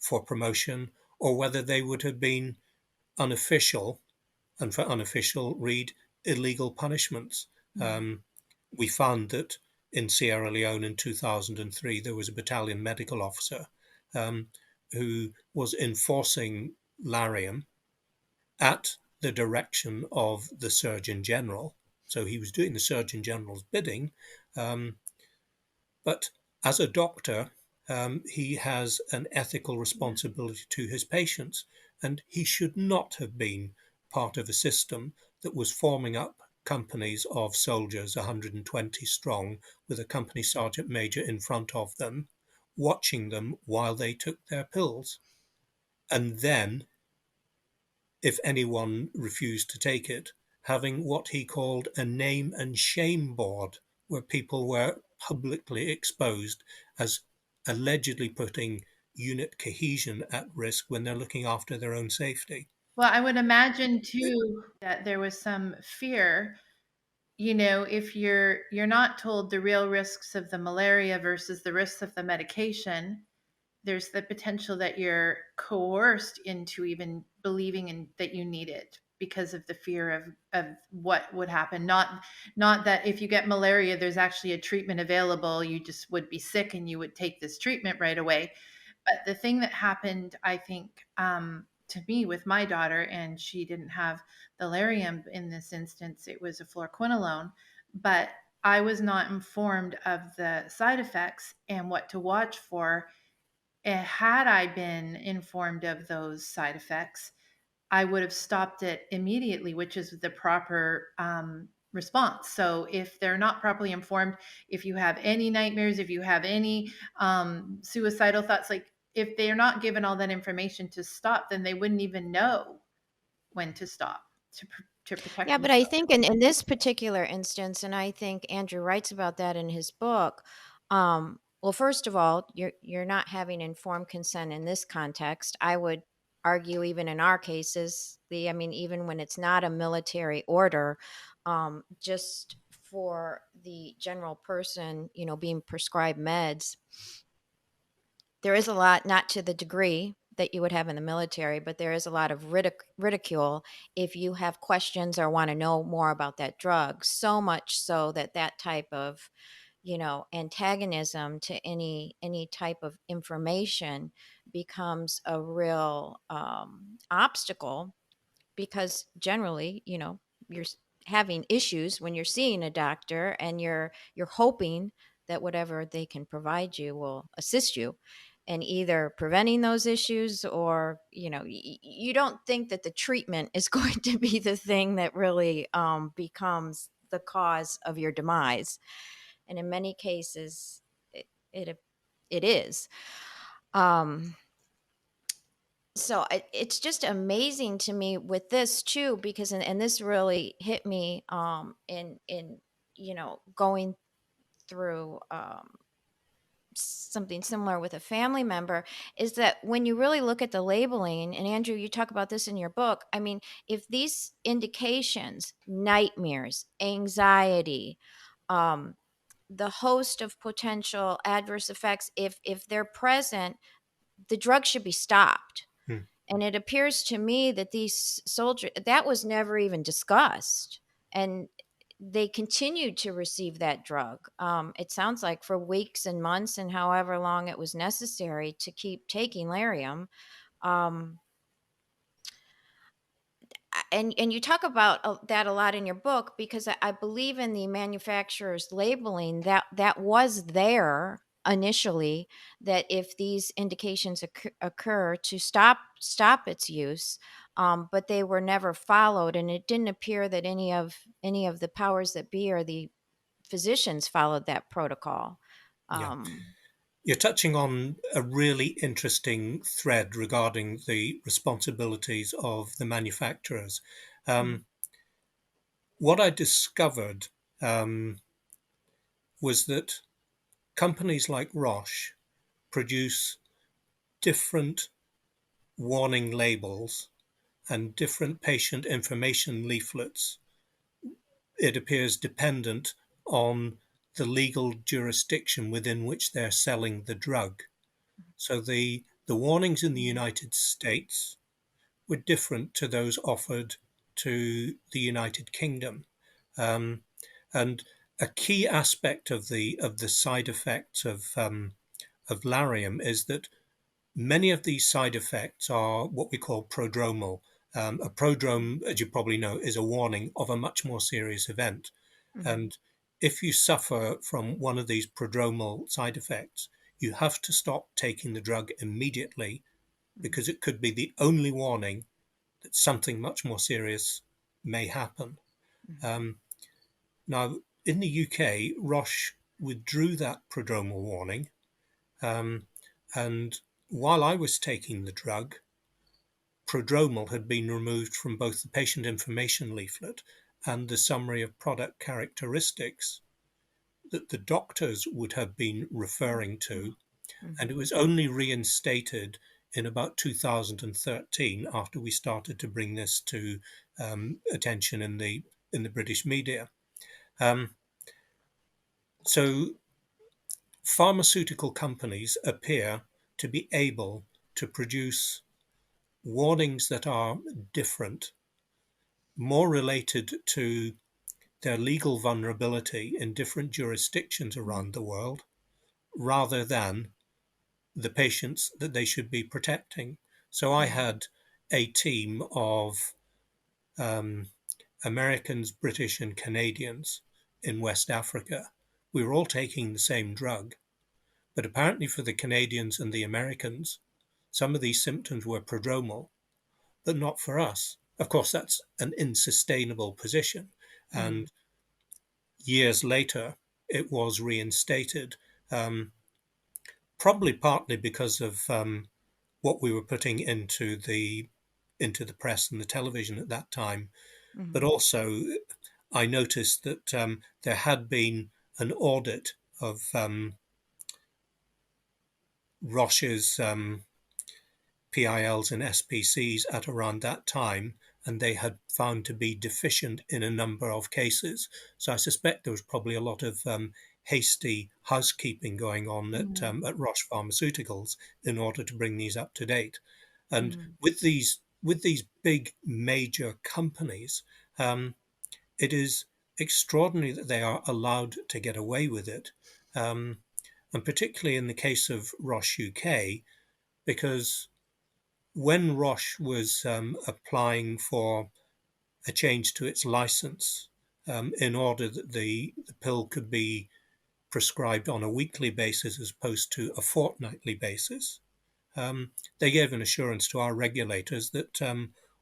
for promotion, or whether they would have been unofficial, and for unofficial, read illegal punishments. We found that in Sierra Leone in 2003, there was a battalion medical officer who was enforcing Lariam at the direction of the Surgeon General. So he was doing the Surgeon General's bidding. But as a doctor, he has an ethical responsibility to his patients, and he should not have been part of a system that was forming up companies of soldiers, 120 strong, with a company sergeant major in front of them, watching them while they took their pills. And then, if anyone refused to take it, having what he called a name and shame board, where people were publicly exposed as allegedly putting unit cohesion at risk when they're looking after their own safety. Well, I would imagine too that there was some fear, if you're not told the real risks of the malaria versus the risks of the medication, there's the potential that you're coerced into even believing that you need it because of the fear of what would happen. Not that if you get malaria, there's actually a treatment available. You just would be sick and you would take this treatment right away. But the thing that happened, I think, to me with my daughter, and she didn't have the Lariam in this instance, it was a fluoroquinolone, but I was not informed of the side effects and what to watch for. Had I been informed of those side effects, I would have stopped it immediately, which is the proper response. So if they're not properly informed, if you have any nightmares, if you have any suicidal thoughts, like if they're not given all that information to stop, then they wouldn't even know when to stop to protect Yeah, but I themselves. think in this particular instance, and I think Andrew writes about that in his book. Well, first of all, you're not having informed consent in this context. I would argue, even in our cases, even when it's not a military order, just for the general person, being prescribed meds, there is a lot, not to the degree that you would have in the military, but there is a lot of ridicule if you have questions or want to know more about that drug. So much so that that type of, antagonism to any type of information becomes a real obstacle, because generally, you're having issues when you're seeing a doctor, and you're hoping that whatever they can provide you will assist you in either preventing those issues, or you don't think that the treatment is going to be the thing that really becomes the cause of your demise, and in many cases it, it is. So it's just amazing to me with this too, because and this really hit me in going through something similar with a family member, is that when you really look at the labeling, and Andrew, you talk about this in your book, I mean, if these indications, nightmares, anxiety, um, the host of potential adverse effects, if they're present, the drug should be stopped. Hmm. And it appears to me that these soldiers, that was never even discussed. And they continued to receive that drug. It sounds like for weeks and months and however long it was necessary to keep taking Lariam. Um, and you talk about that a lot in your book, because I believe in the manufacturer's labeling that was there initially, that if these indications occur, to stop its use, but they were never followed, and it didn't appear that any of the powers that be or the physicians followed that protocol. Yeah. um, You're touching on a really interesting thread regarding the responsibilities of the manufacturers. mm, What I discovered um, was that companies like Roche produce different warning labels and different patient information leaflets. It appears dependent on the legal jurisdiction within which they're selling the drug. So the warnings in the United States were different to those offered to the United Kingdom. Um, and a key aspect of the side effects of Lariam is that many of these side effects are what we call prodromal. A prodrome, as you probably know, is a warning of a much more serious event. mhm, And if you suffer from one of these prodromal side effects, you have to stop taking the drug immediately, mhm, because it could be the only warning that something much more serious may happen. mhm, Um, Now, in the UK, Roche withdrew that prodromal warning. Um, and while I was taking the drug, prodromal had been removed from both the patient information leaflet and the summary of product characteristics that the doctors would have been referring to. And mhm, it was only reinstated in about 2013, after we started to bring this to attention in the British media. Um, so pharmaceutical companies appear to be able to produce warnings that are different, more related to their legal vulnerability in different jurisdictions mhm, around the world, rather than the patients that they should be protecting. So I mhm, had a team of um, Americans, British, and Canadians in West Africa. We were all taking the same drug, but apparently for the Canadians and the Americans, some of these symptoms were prodromal, but not for us. Of course, that's an unsustainable position. mhm, And years later, it was reinstated, um, probably partly because of what we were putting into the press and the television at that time. But mhm, also, I noticed that there had been an audit of Roche's PILs and SPCs at around that time, and they had found to be deficient in a number of cases. So I suspect there was probably a lot of hasty housekeeping going on mhm, at Roche Pharmaceuticals in order to bring these up to date. And mhm, with these big major companies, it is extraordinary that they are allowed to get away with it, um, and particularly in the case of Roche UK, because when Roche was applying for a change to its license, in order that the pill could be prescribed on a weekly basis as opposed to a fortnightly basis, they gave an assurance to our regulators that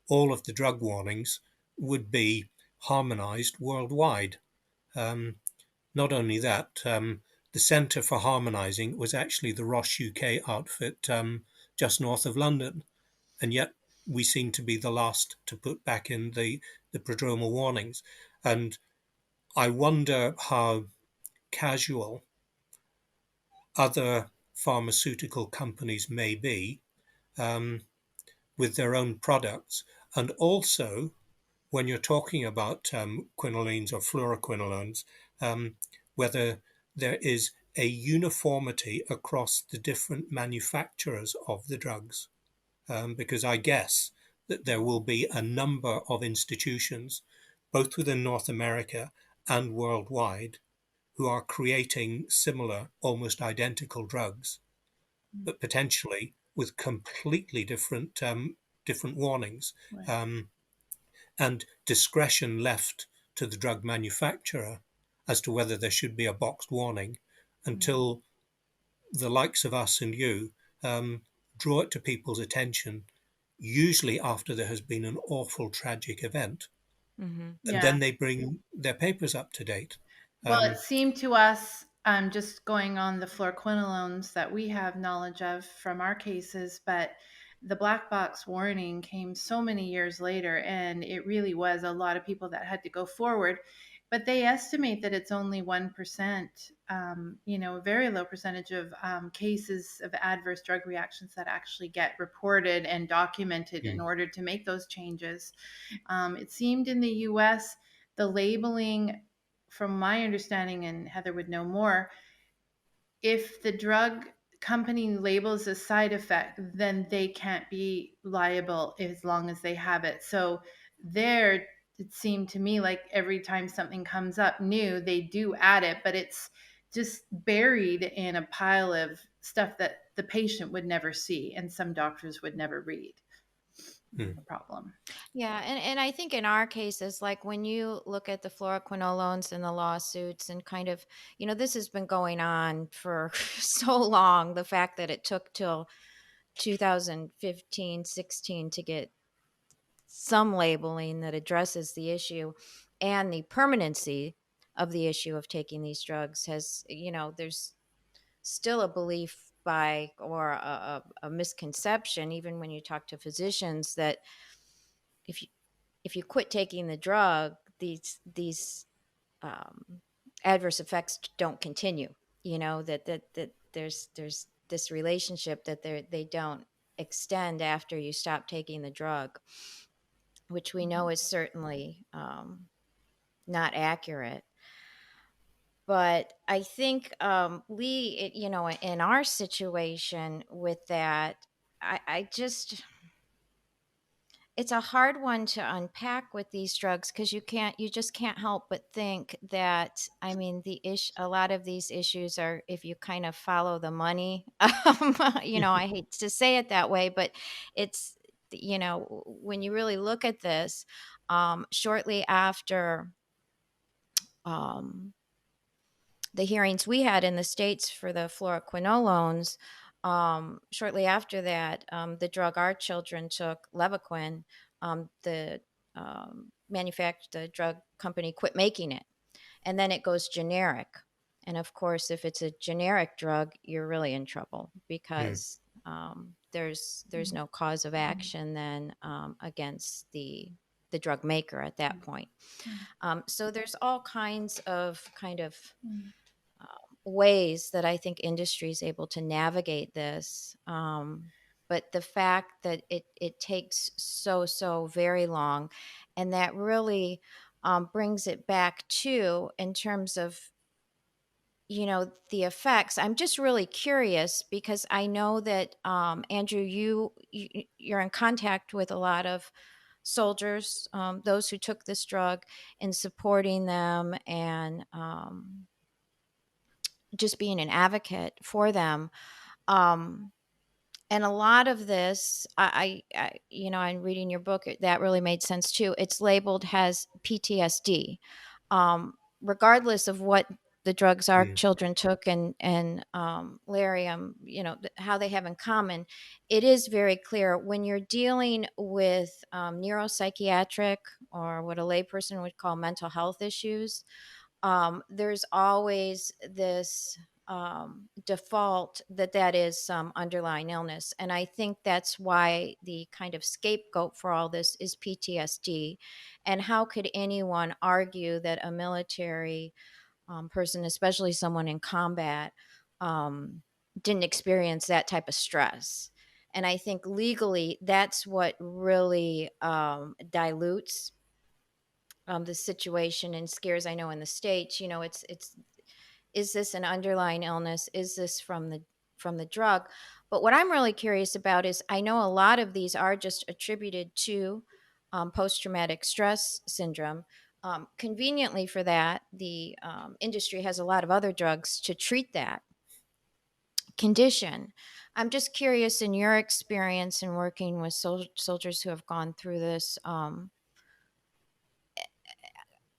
all of the drug warnings would be harmonized worldwide. Um, Not only that, the Centre for Harmonizing was actually the Roche UK outfit just north of London, and yet we seem to be the last to put back in the prodromal warnings. And I wonder how casual other pharmaceutical companies may be, um, with their own products. And also, when you're talking about quinolines or fluoroquinolones, whether there is a uniformity across the different manufacturers of the drugs. Because I guess that there will be a number of institutions, both within North America and worldwide, who are creating similar, almost identical drugs, but potentially with completely different warnings, Right. and discretion left to the drug manufacturer as to whether there should be a boxed warning until the likes of us and you draw it to people's attention, usually after there has been an awful tragic event, Mm-hmm. and Yeah. then they bring their papers up to date. Well, it Um, seemed to us, just going on the fluoroquinolones that we have knowledge of from our cases, but the black box warning came so many years later, and it really was a lot of people that had to go forward. But they estimate that it's only 1%, a very low percentage of cases of adverse drug reactions that actually get reported and documented in mm, order to make those changes. It seemed in the US, the labeling, from my understanding, and Heather would know more, if the drug company labels a side effect, then they can't be liable as long as they have it. So there, it seemed to me like every time something comes up new, they do add it, but it's just buried in a pile of stuff that the patient would never see and some doctors would never read. mm, The problem. Yeah, and I think in our cases, like when you look at the fluoroquinolones and the lawsuits and kind of, this has been going on for so long, the fact that it took till 2015, 16 to get some labeling that addresses the issue and the permanency of the issue of taking these drugs has, there's still a belief by or a misconception, even when you talk to physicians, that if you if you quit taking the drug, these um, adverse effects don't continue. That there's this relationship that they don't extend after you stop taking the drug, which we know is certainly not accurate. But I think in our situation with that, I just it's a hard one to unpack with these drugs because you just can't help but think that, I mean, a lot of these issues are, if you kind of follow the money. I hate to say it that way, but it's, when you really look at this, shortly after um, the hearings we had in the States for the fluoroquinolones, shortly after that, the drug our children took, Levaquin, the drug company quit making it. And then it goes generic. And of course, if it's a generic drug, you're really in trouble mm, because there's no cause of action then against the drug maker at that point. So there's all kinds of kind of ways that I think industry is able to navigate this. But the fact that it takes so very long, and that really brings it back to, in terms of the effects. I'm just really curious because I know that Andrew, you're in contact with a lot of soldiers, those who took this drug, and supporting them and just being an advocate for them. Um, and a lot of this, I'm reading your book, that really made sense too. It's labeled as PTSD, regardless of what the drugs our mm, children took and Lariam, how they have in common. It is very clear when you're dealing with neuropsychiatric, or what a layperson would call mental health issues. There's always this default that is some underlying illness. And I think that's why the kind of scapegoat for all this is PTSD. And how could anyone argue that a military person, especially someone in combat, didn't experience that type of stress. And I think legally, that's what really dilutes the situation and scares. I know in the States, it's is this an underlying illness? Is this from the drug? But what I'm really curious about is I know a lot of these are just attributed to post traumatic stress syndrome. Conveniently for that, the industry has a lot of other drugs to treat that condition. I'm just curious, in your experience in working with soldiers who have gone through this.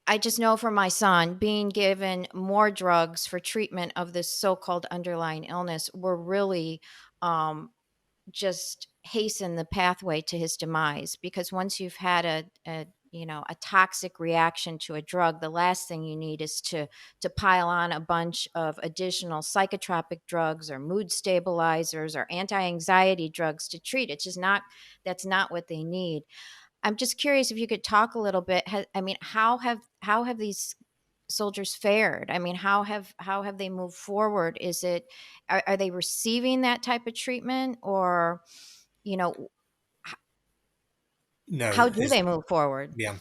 I just know for my son, being given more drugs for treatment of this so-called underlying illness were really just hasten the pathway to his demise. Because once you've had a toxic reaction to a drug, the last thing you need is to pile on a bunch of additional psychotropic drugs or mood stabilizers or anti-anxiety drugs to treat. It's just not That's not what they need. I'm just curious if you could talk a little bit. I mean, how have these soldiers fared? I mean, how have they moved forward? Are they receiving that type of treatment, or you know No how do is, they move forward? yeah.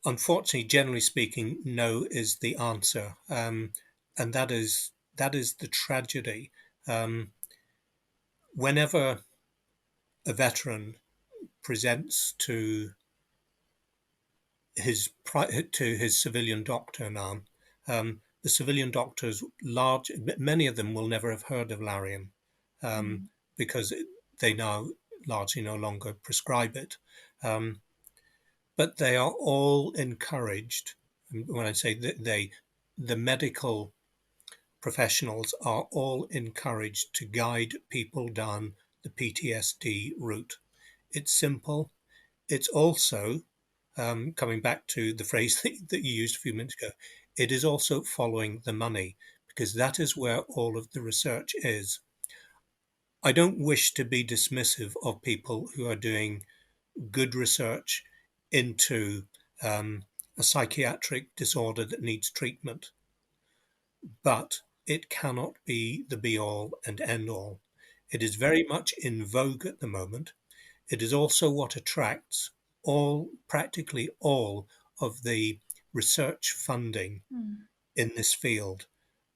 Unfortunately, generally speaking, no is the answer, and that is the tragedy. Um, Whenever a veteran presents to his civilian doctor now, the civilian doctors, many of them will never have heard of Lariam, um, Mm. because they now largely no longer prescribe it. Um, but they are all encouraged. And when I say that the medical professionals are all encouraged to guide people down the PTSD route. It's simple. It's also, coming back to the phrase that you used a few minutes ago, it is also following the money, because that is where all of the research is. I don't wish to be dismissive of people who are doing good research into a psychiatric disorder that needs treatment, but it cannot be the be all and end all. It is very much in vogue at the moment. It is also what attracts practically all of the research funding Mm. in this field,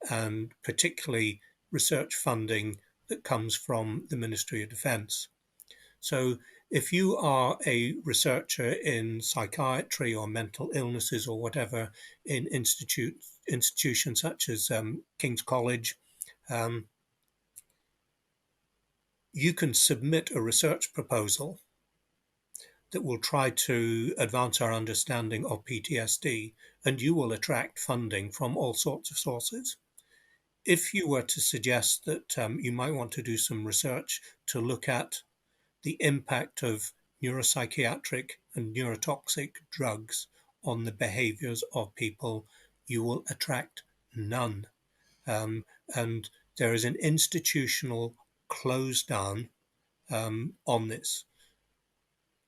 and particularly research funding that comes from the Ministry of Defence. So if you are a researcher in psychiatry or mental illnesses or whatever in institutions such as King's College, um, you can submit a research proposal that will try to advance our understanding of PTSD, and you will attract funding from all sorts of sources. If you were to suggest that you might want to do some research to look at the impact of neuropsychiatric and neurotoxic drugs on the behaviors of people, you will attract none. And there is an institutional close down on this.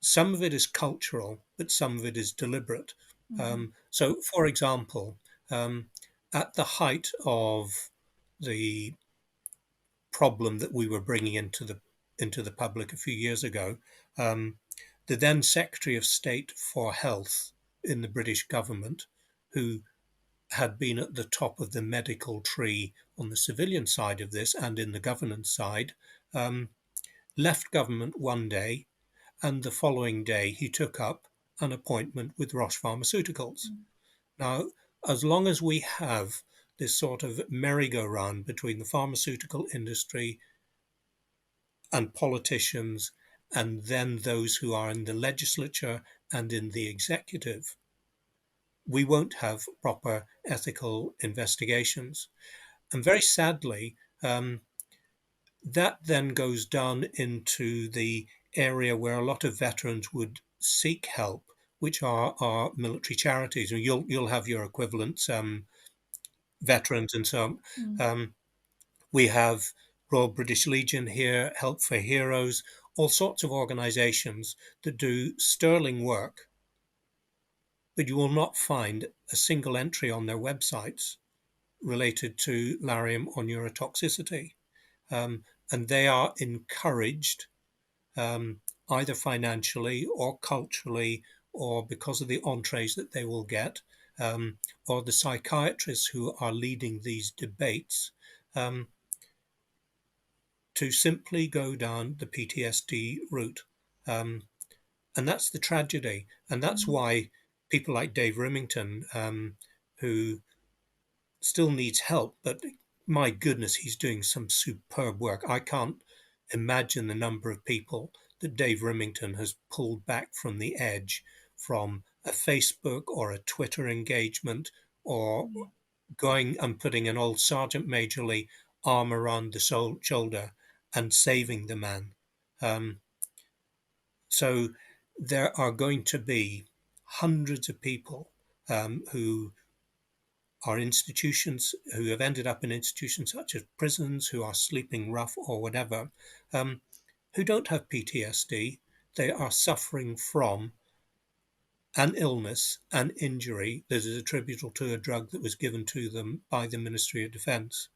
Some of it is cultural, but some of it is deliberate. Mhm. So, for example, at the height of the problem that we were bringing into the public a few years ago, um, the then Secretary of State for Health in the British government, who had been at the top of the medical tree on the civilian side of this and in the governance side, um, left government one day, and the following day he took up an appointment with Roche Pharmaceuticals. Mm. Now, as long as we have this sort of merry-go-round between the pharmaceutical industry and politicians, and then those who are in the legislature and in the executive, we won't have proper ethical investigations. And very sadly, that then goes down into the area where a lot of veterans would seek help, which are our military charities. And you'll have your equivalents, veterans and so on. Mm. We have Royal British Legion here, Help for Heroes, all sorts of organizations that do sterling work, but you will not find a single entry on their websites related to Lariam or neurotoxicity. And they are encouraged, either financially or culturally, or because of the entrees that they will get, or the psychiatrists who are leading these debates, um, to simply go down the PTSD route. And that's the tragedy. And that's why people like Dave Remington, who still needs help, but my goodness, he's doing some superb work. I can't imagine the number of people that Dave Remington has pulled back from the edge from a Facebook or a Twitter engagement, or going and putting an old Sergeant Majorly arm around the shoulder and saving the man. So there are going to be hundreds of people who are institutions, who have ended up in institutions such as prisons, who are sleeping rough or whatever, who don't have PTSD. They are suffering from an illness, an injury that is attributable to a drug that was given to them by the Ministry of Defence.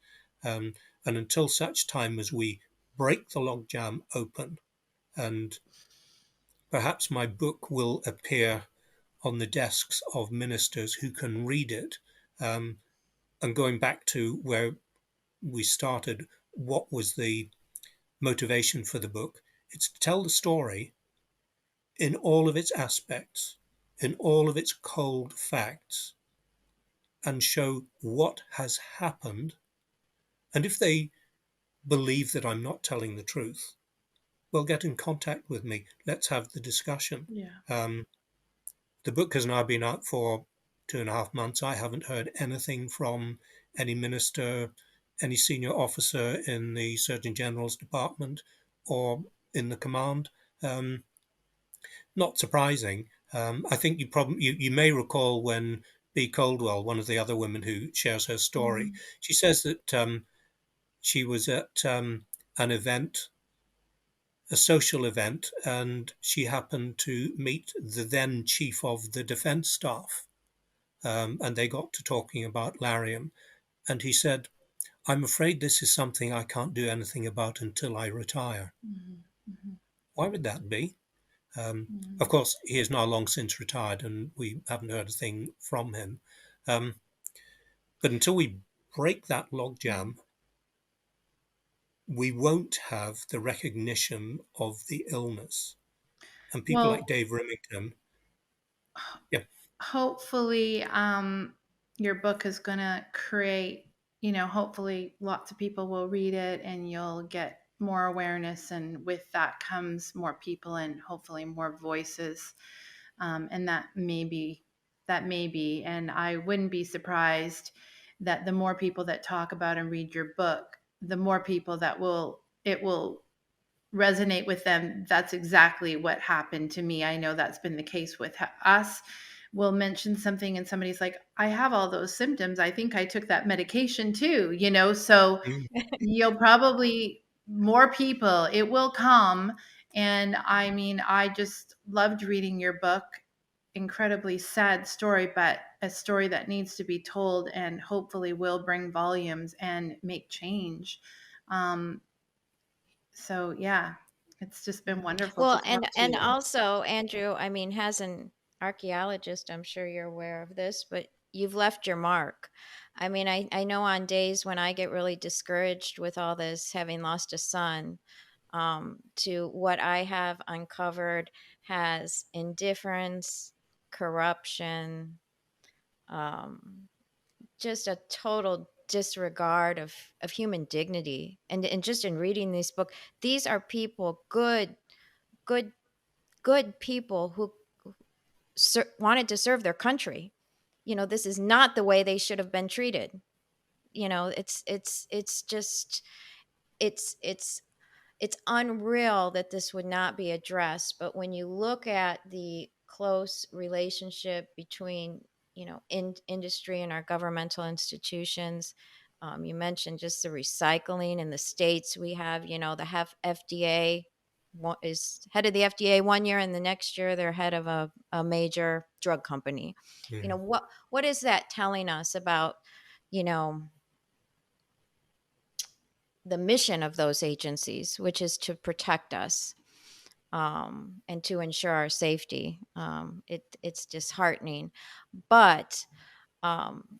And until such time as we break the logjam open, and perhaps my book will appear on the desks of ministers who can read it, and going back to where we started, what was the motivation for the book? It's to tell the story in all of its aspects, in all of its cold facts, and show what has happened. And if they believe that I'm not telling the truth, well, get in contact with me. Let's have the discussion. Yeah. The book has now been out for 2.5 months. I haven't heard anything from any minister, any senior officer in the Surgeon General's department or in the command. Not surprising. I think you may recall when B. Coldwell, one of the other women who shares her story, she says that she was at an event, a social event, and she happened to meet the then chief of the defense staff. And they got to talking about Lariam. And he said, I'm afraid this is something I can't do anything about until I retire. Why would that be? Of course, he is now long since retired and we haven't heard a thing from him. But until we break that logjam, we won't have the recognition of the illness. And people Well, like Dave Remington, yeah. hopefully your book is going to create, hopefully lots of people will read it and you'll get more awareness, and with that comes more people and hopefully more voices, and that may be, and I wouldn't be surprised that the more people that talk about and read your book, the more people that it will resonate with them. That's exactly what happened to me. I know that's been the case with us. We'll mention something and somebody's like, I have all those symptoms. I think I took that medication too, so Mm. you'll probably, more people, it will come. And I mean, I just loved reading your book. Incredibly sad story, but a story that needs to be told and hopefully will bring volumes and make change. So yeah, it's just been wonderful to Well, talk to and you. also, Andrew, I mean, as an archaeologist, I'm sure you're aware of this, but you've left your mark. I mean, I know on days when I get really discouraged with all this, having lost a son, to what I have uncovered has indifference, corruption, um, just a total disregard of human dignity. And just in reading this book, these are people, good good people who wanted to serve their country. This is not the way they should have been treated. It's just it's it's unreal that this would not be addressed. But when you look at the close relationship between, industry and our governmental institutions, you mentioned just the recycling in the states. We have, the FDA is head of the FDA one year, and the next year they're head of a major drug company. Mm. What is that telling us about, the mission of those agencies, which is to protect us, and to ensure our safety. It's disheartening, but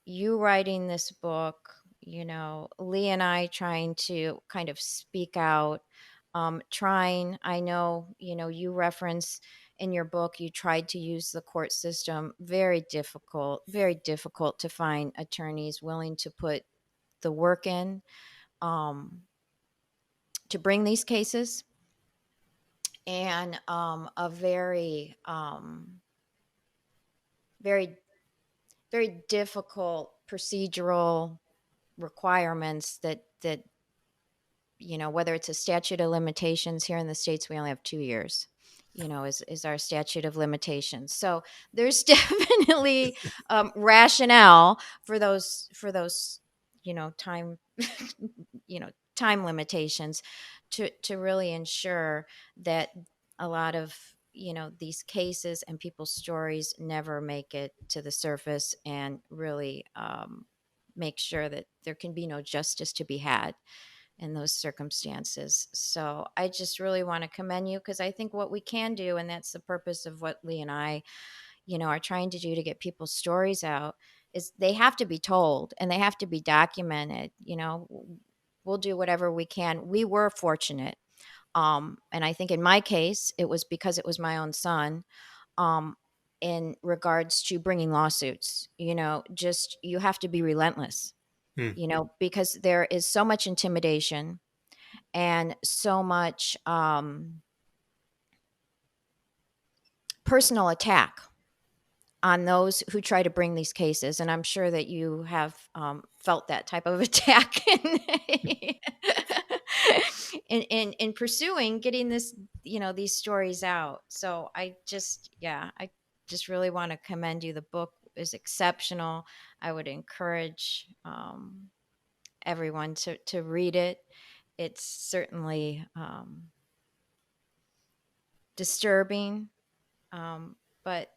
you writing this book, Lee and I trying to kind of speak out, trying, I know, you reference in your book, you tried to use the court system. Very difficult to find attorneys willing to put the work in, um, to bring these cases, and a very, very difficult procedural requirements that whether it's a statute of limitations. Here in the States we only have 2 years, is our statute of limitations. So there's definitely rationale for those time time limitations, to really ensure that a lot of these cases and people's stories never make it to the surface, and really make sure that there can be no justice to be had in those circumstances. So I just really want to commend you, because I think what we can do, and that's the purpose of what Lee and I, are trying to do to get people's stories out, is they have to be told and they have to be documented. We'll do whatever we can. We were fortunate. And I think in my case, it was because it was my own son. In regards to bringing lawsuits, just you have to be relentless, because there is so much intimidation and so much personal attack on those who try to bring these cases. And I'm sure that you have felt that type of attack in pursuing getting these stories out. So I just really want to commend you. The book is exceptional. I would encourage everyone to read it. It's certainly disturbing, but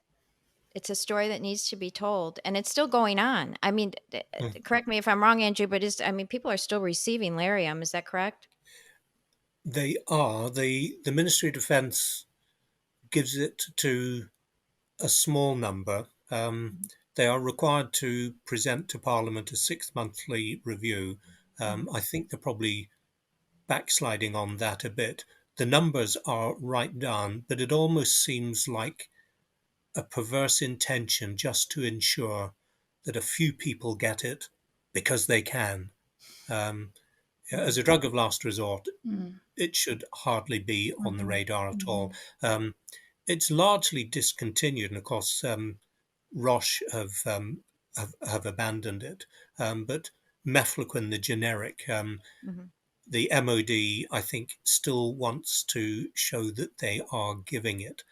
it's a story that needs to be told, and it's still going on. I mean, correct me if I'm wrong, Andrew, but people are still receiving Lariam. Is that correct? They are. The Ministry of Defence gives it to a small number. They are required to present to Parliament a 6-monthly review. I think they're probably backsliding on that a bit. The numbers are right down, but it almost seems like a perverse intention just to ensure that a few people get it because they can. As a drug of last resort, it should hardly be on the radar at all. It's largely discontinued, and of course, Roche have abandoned it. But Mefloquine, the generic, the MOD, I think, still wants to show that they are giving it.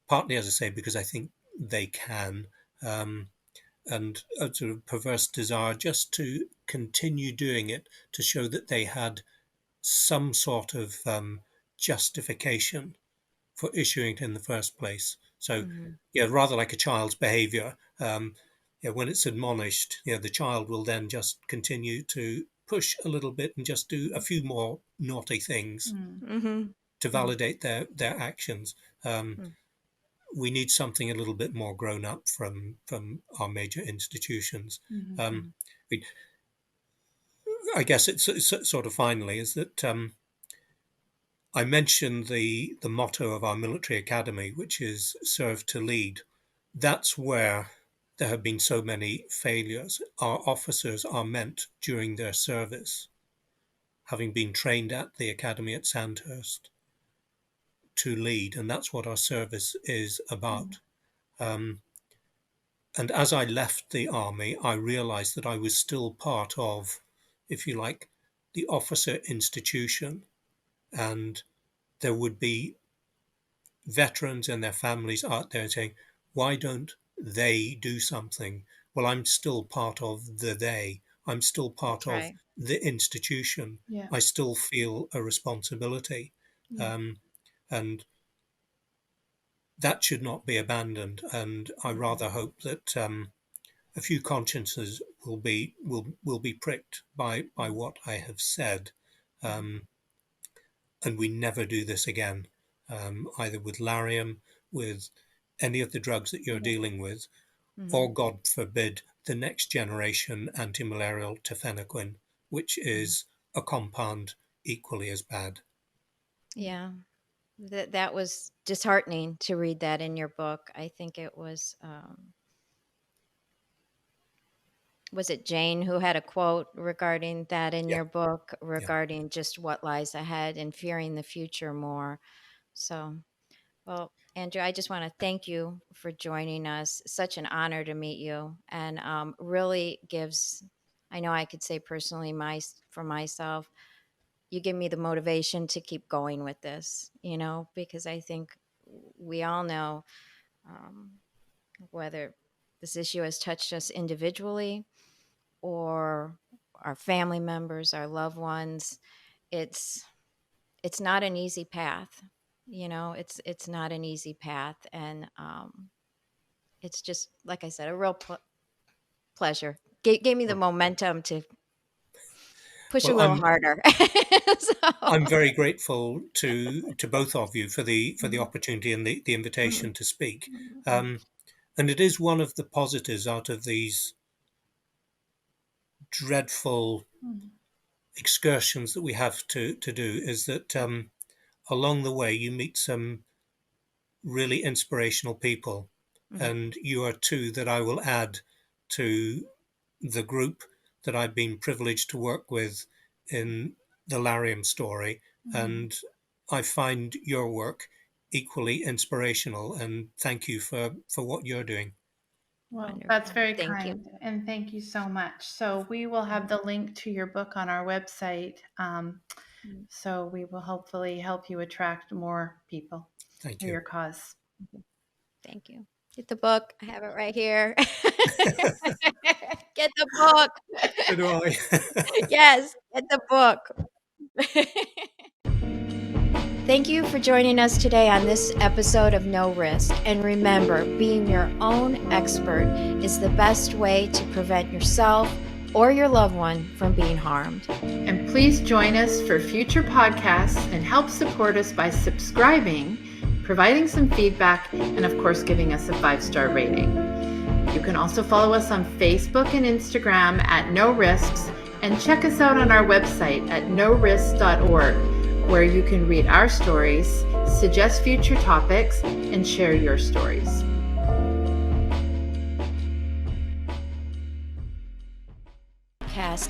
Partly, as I say, because I think they can, and a sort of perverse desire just to continue doing it, to show that they had some sort of justification for issuing it in the first place. So, rather like a child's behavior. When it's admonished, the child will then just continue to push a little bit and just do a few more naughty things to validate their actions. We need something a little bit more grown up from our major institutions. I guess it's sort of finally is that I mentioned the motto of our military academy, which is serve to lead. That's where there have been so many failures. Our officers are meant during their service, having been trained at the academy at Sandhurst, to lead, and that's what our service is about. And as I left the army, I realized that I was still part of, if you like, the officer institution, and there would be veterans and their families out there saying, why don't they do something? Well, I'm still part of the they. I'm still part of the institution. Yeah. I still feel a responsibility. And that should not be abandoned. And I rather hope that a few consciences will be pricked by what I have said, and we never do this again, either with Lariam, with any of the drugs that you're dealing with, or God forbid, the next generation antimalarial tefenoquine, which is a compound equally as bad. Yeah. That was disheartening to read that in your book. I think it was it Jane who had a quote regarding that in Yeah, your book, yeah. regarding just what lies ahead and fearing the future more. So, well, Andrew, I just want to thank you for joining us. Such an honor to meet you, and really gives. I know I could say personally, for myself, you give me the motivation to keep going with this. Because I think we all know, um, whether this issue has touched us individually or our family members, our loved ones, it's not an easy path. It's not an easy path, and it's just, like I said, a real pleasure. Gave me the momentum to push a Well, little harder. I'm So, very grateful to both of you for the opportunity and the mm, invitation to speak. And it is one of the positives out of these dreadful excursions that we have to do, is that along the way you meet some really inspirational people, mm, and you are two that I will add to the group that I've been privileged to work with in the Lariam story, and I find your work equally inspirational, and thank you for what you're doing. Well, that's wonderful. very Thank you. kind, and thank you so much. So we will have the link to your book on our website. Mm, So we will hopefully help you attract more people Thank for you. your cause. Thank you. Get the book. I have it right here. Get the book. So do I. Yes, get the book. Thank you for joining us today on this episode of No Risk. And remember, being your own expert is the best way to prevent yourself or your loved one from being harmed. And please join us for future podcasts and help support us by subscribing, providing some feedback, and of course, giving us a 5-star rating. You can also follow us on Facebook and Instagram at No Risks, and check us out on our website at norisks.org, where you can read our stories, suggest future topics, and share your stories.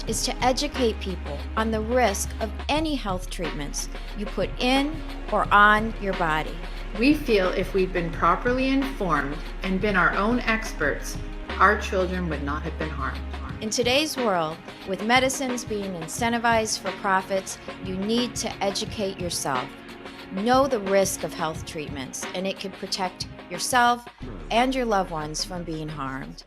Is to educate people on the risk of any health treatments you put in or on your body. We feel if we'd been properly informed and been our own experts, our children would not have been harmed. In today's world, with medicines being incentivized for profits, you need to educate yourself. Know the risk of health treatments, and it can protect yourself and your loved ones from being harmed.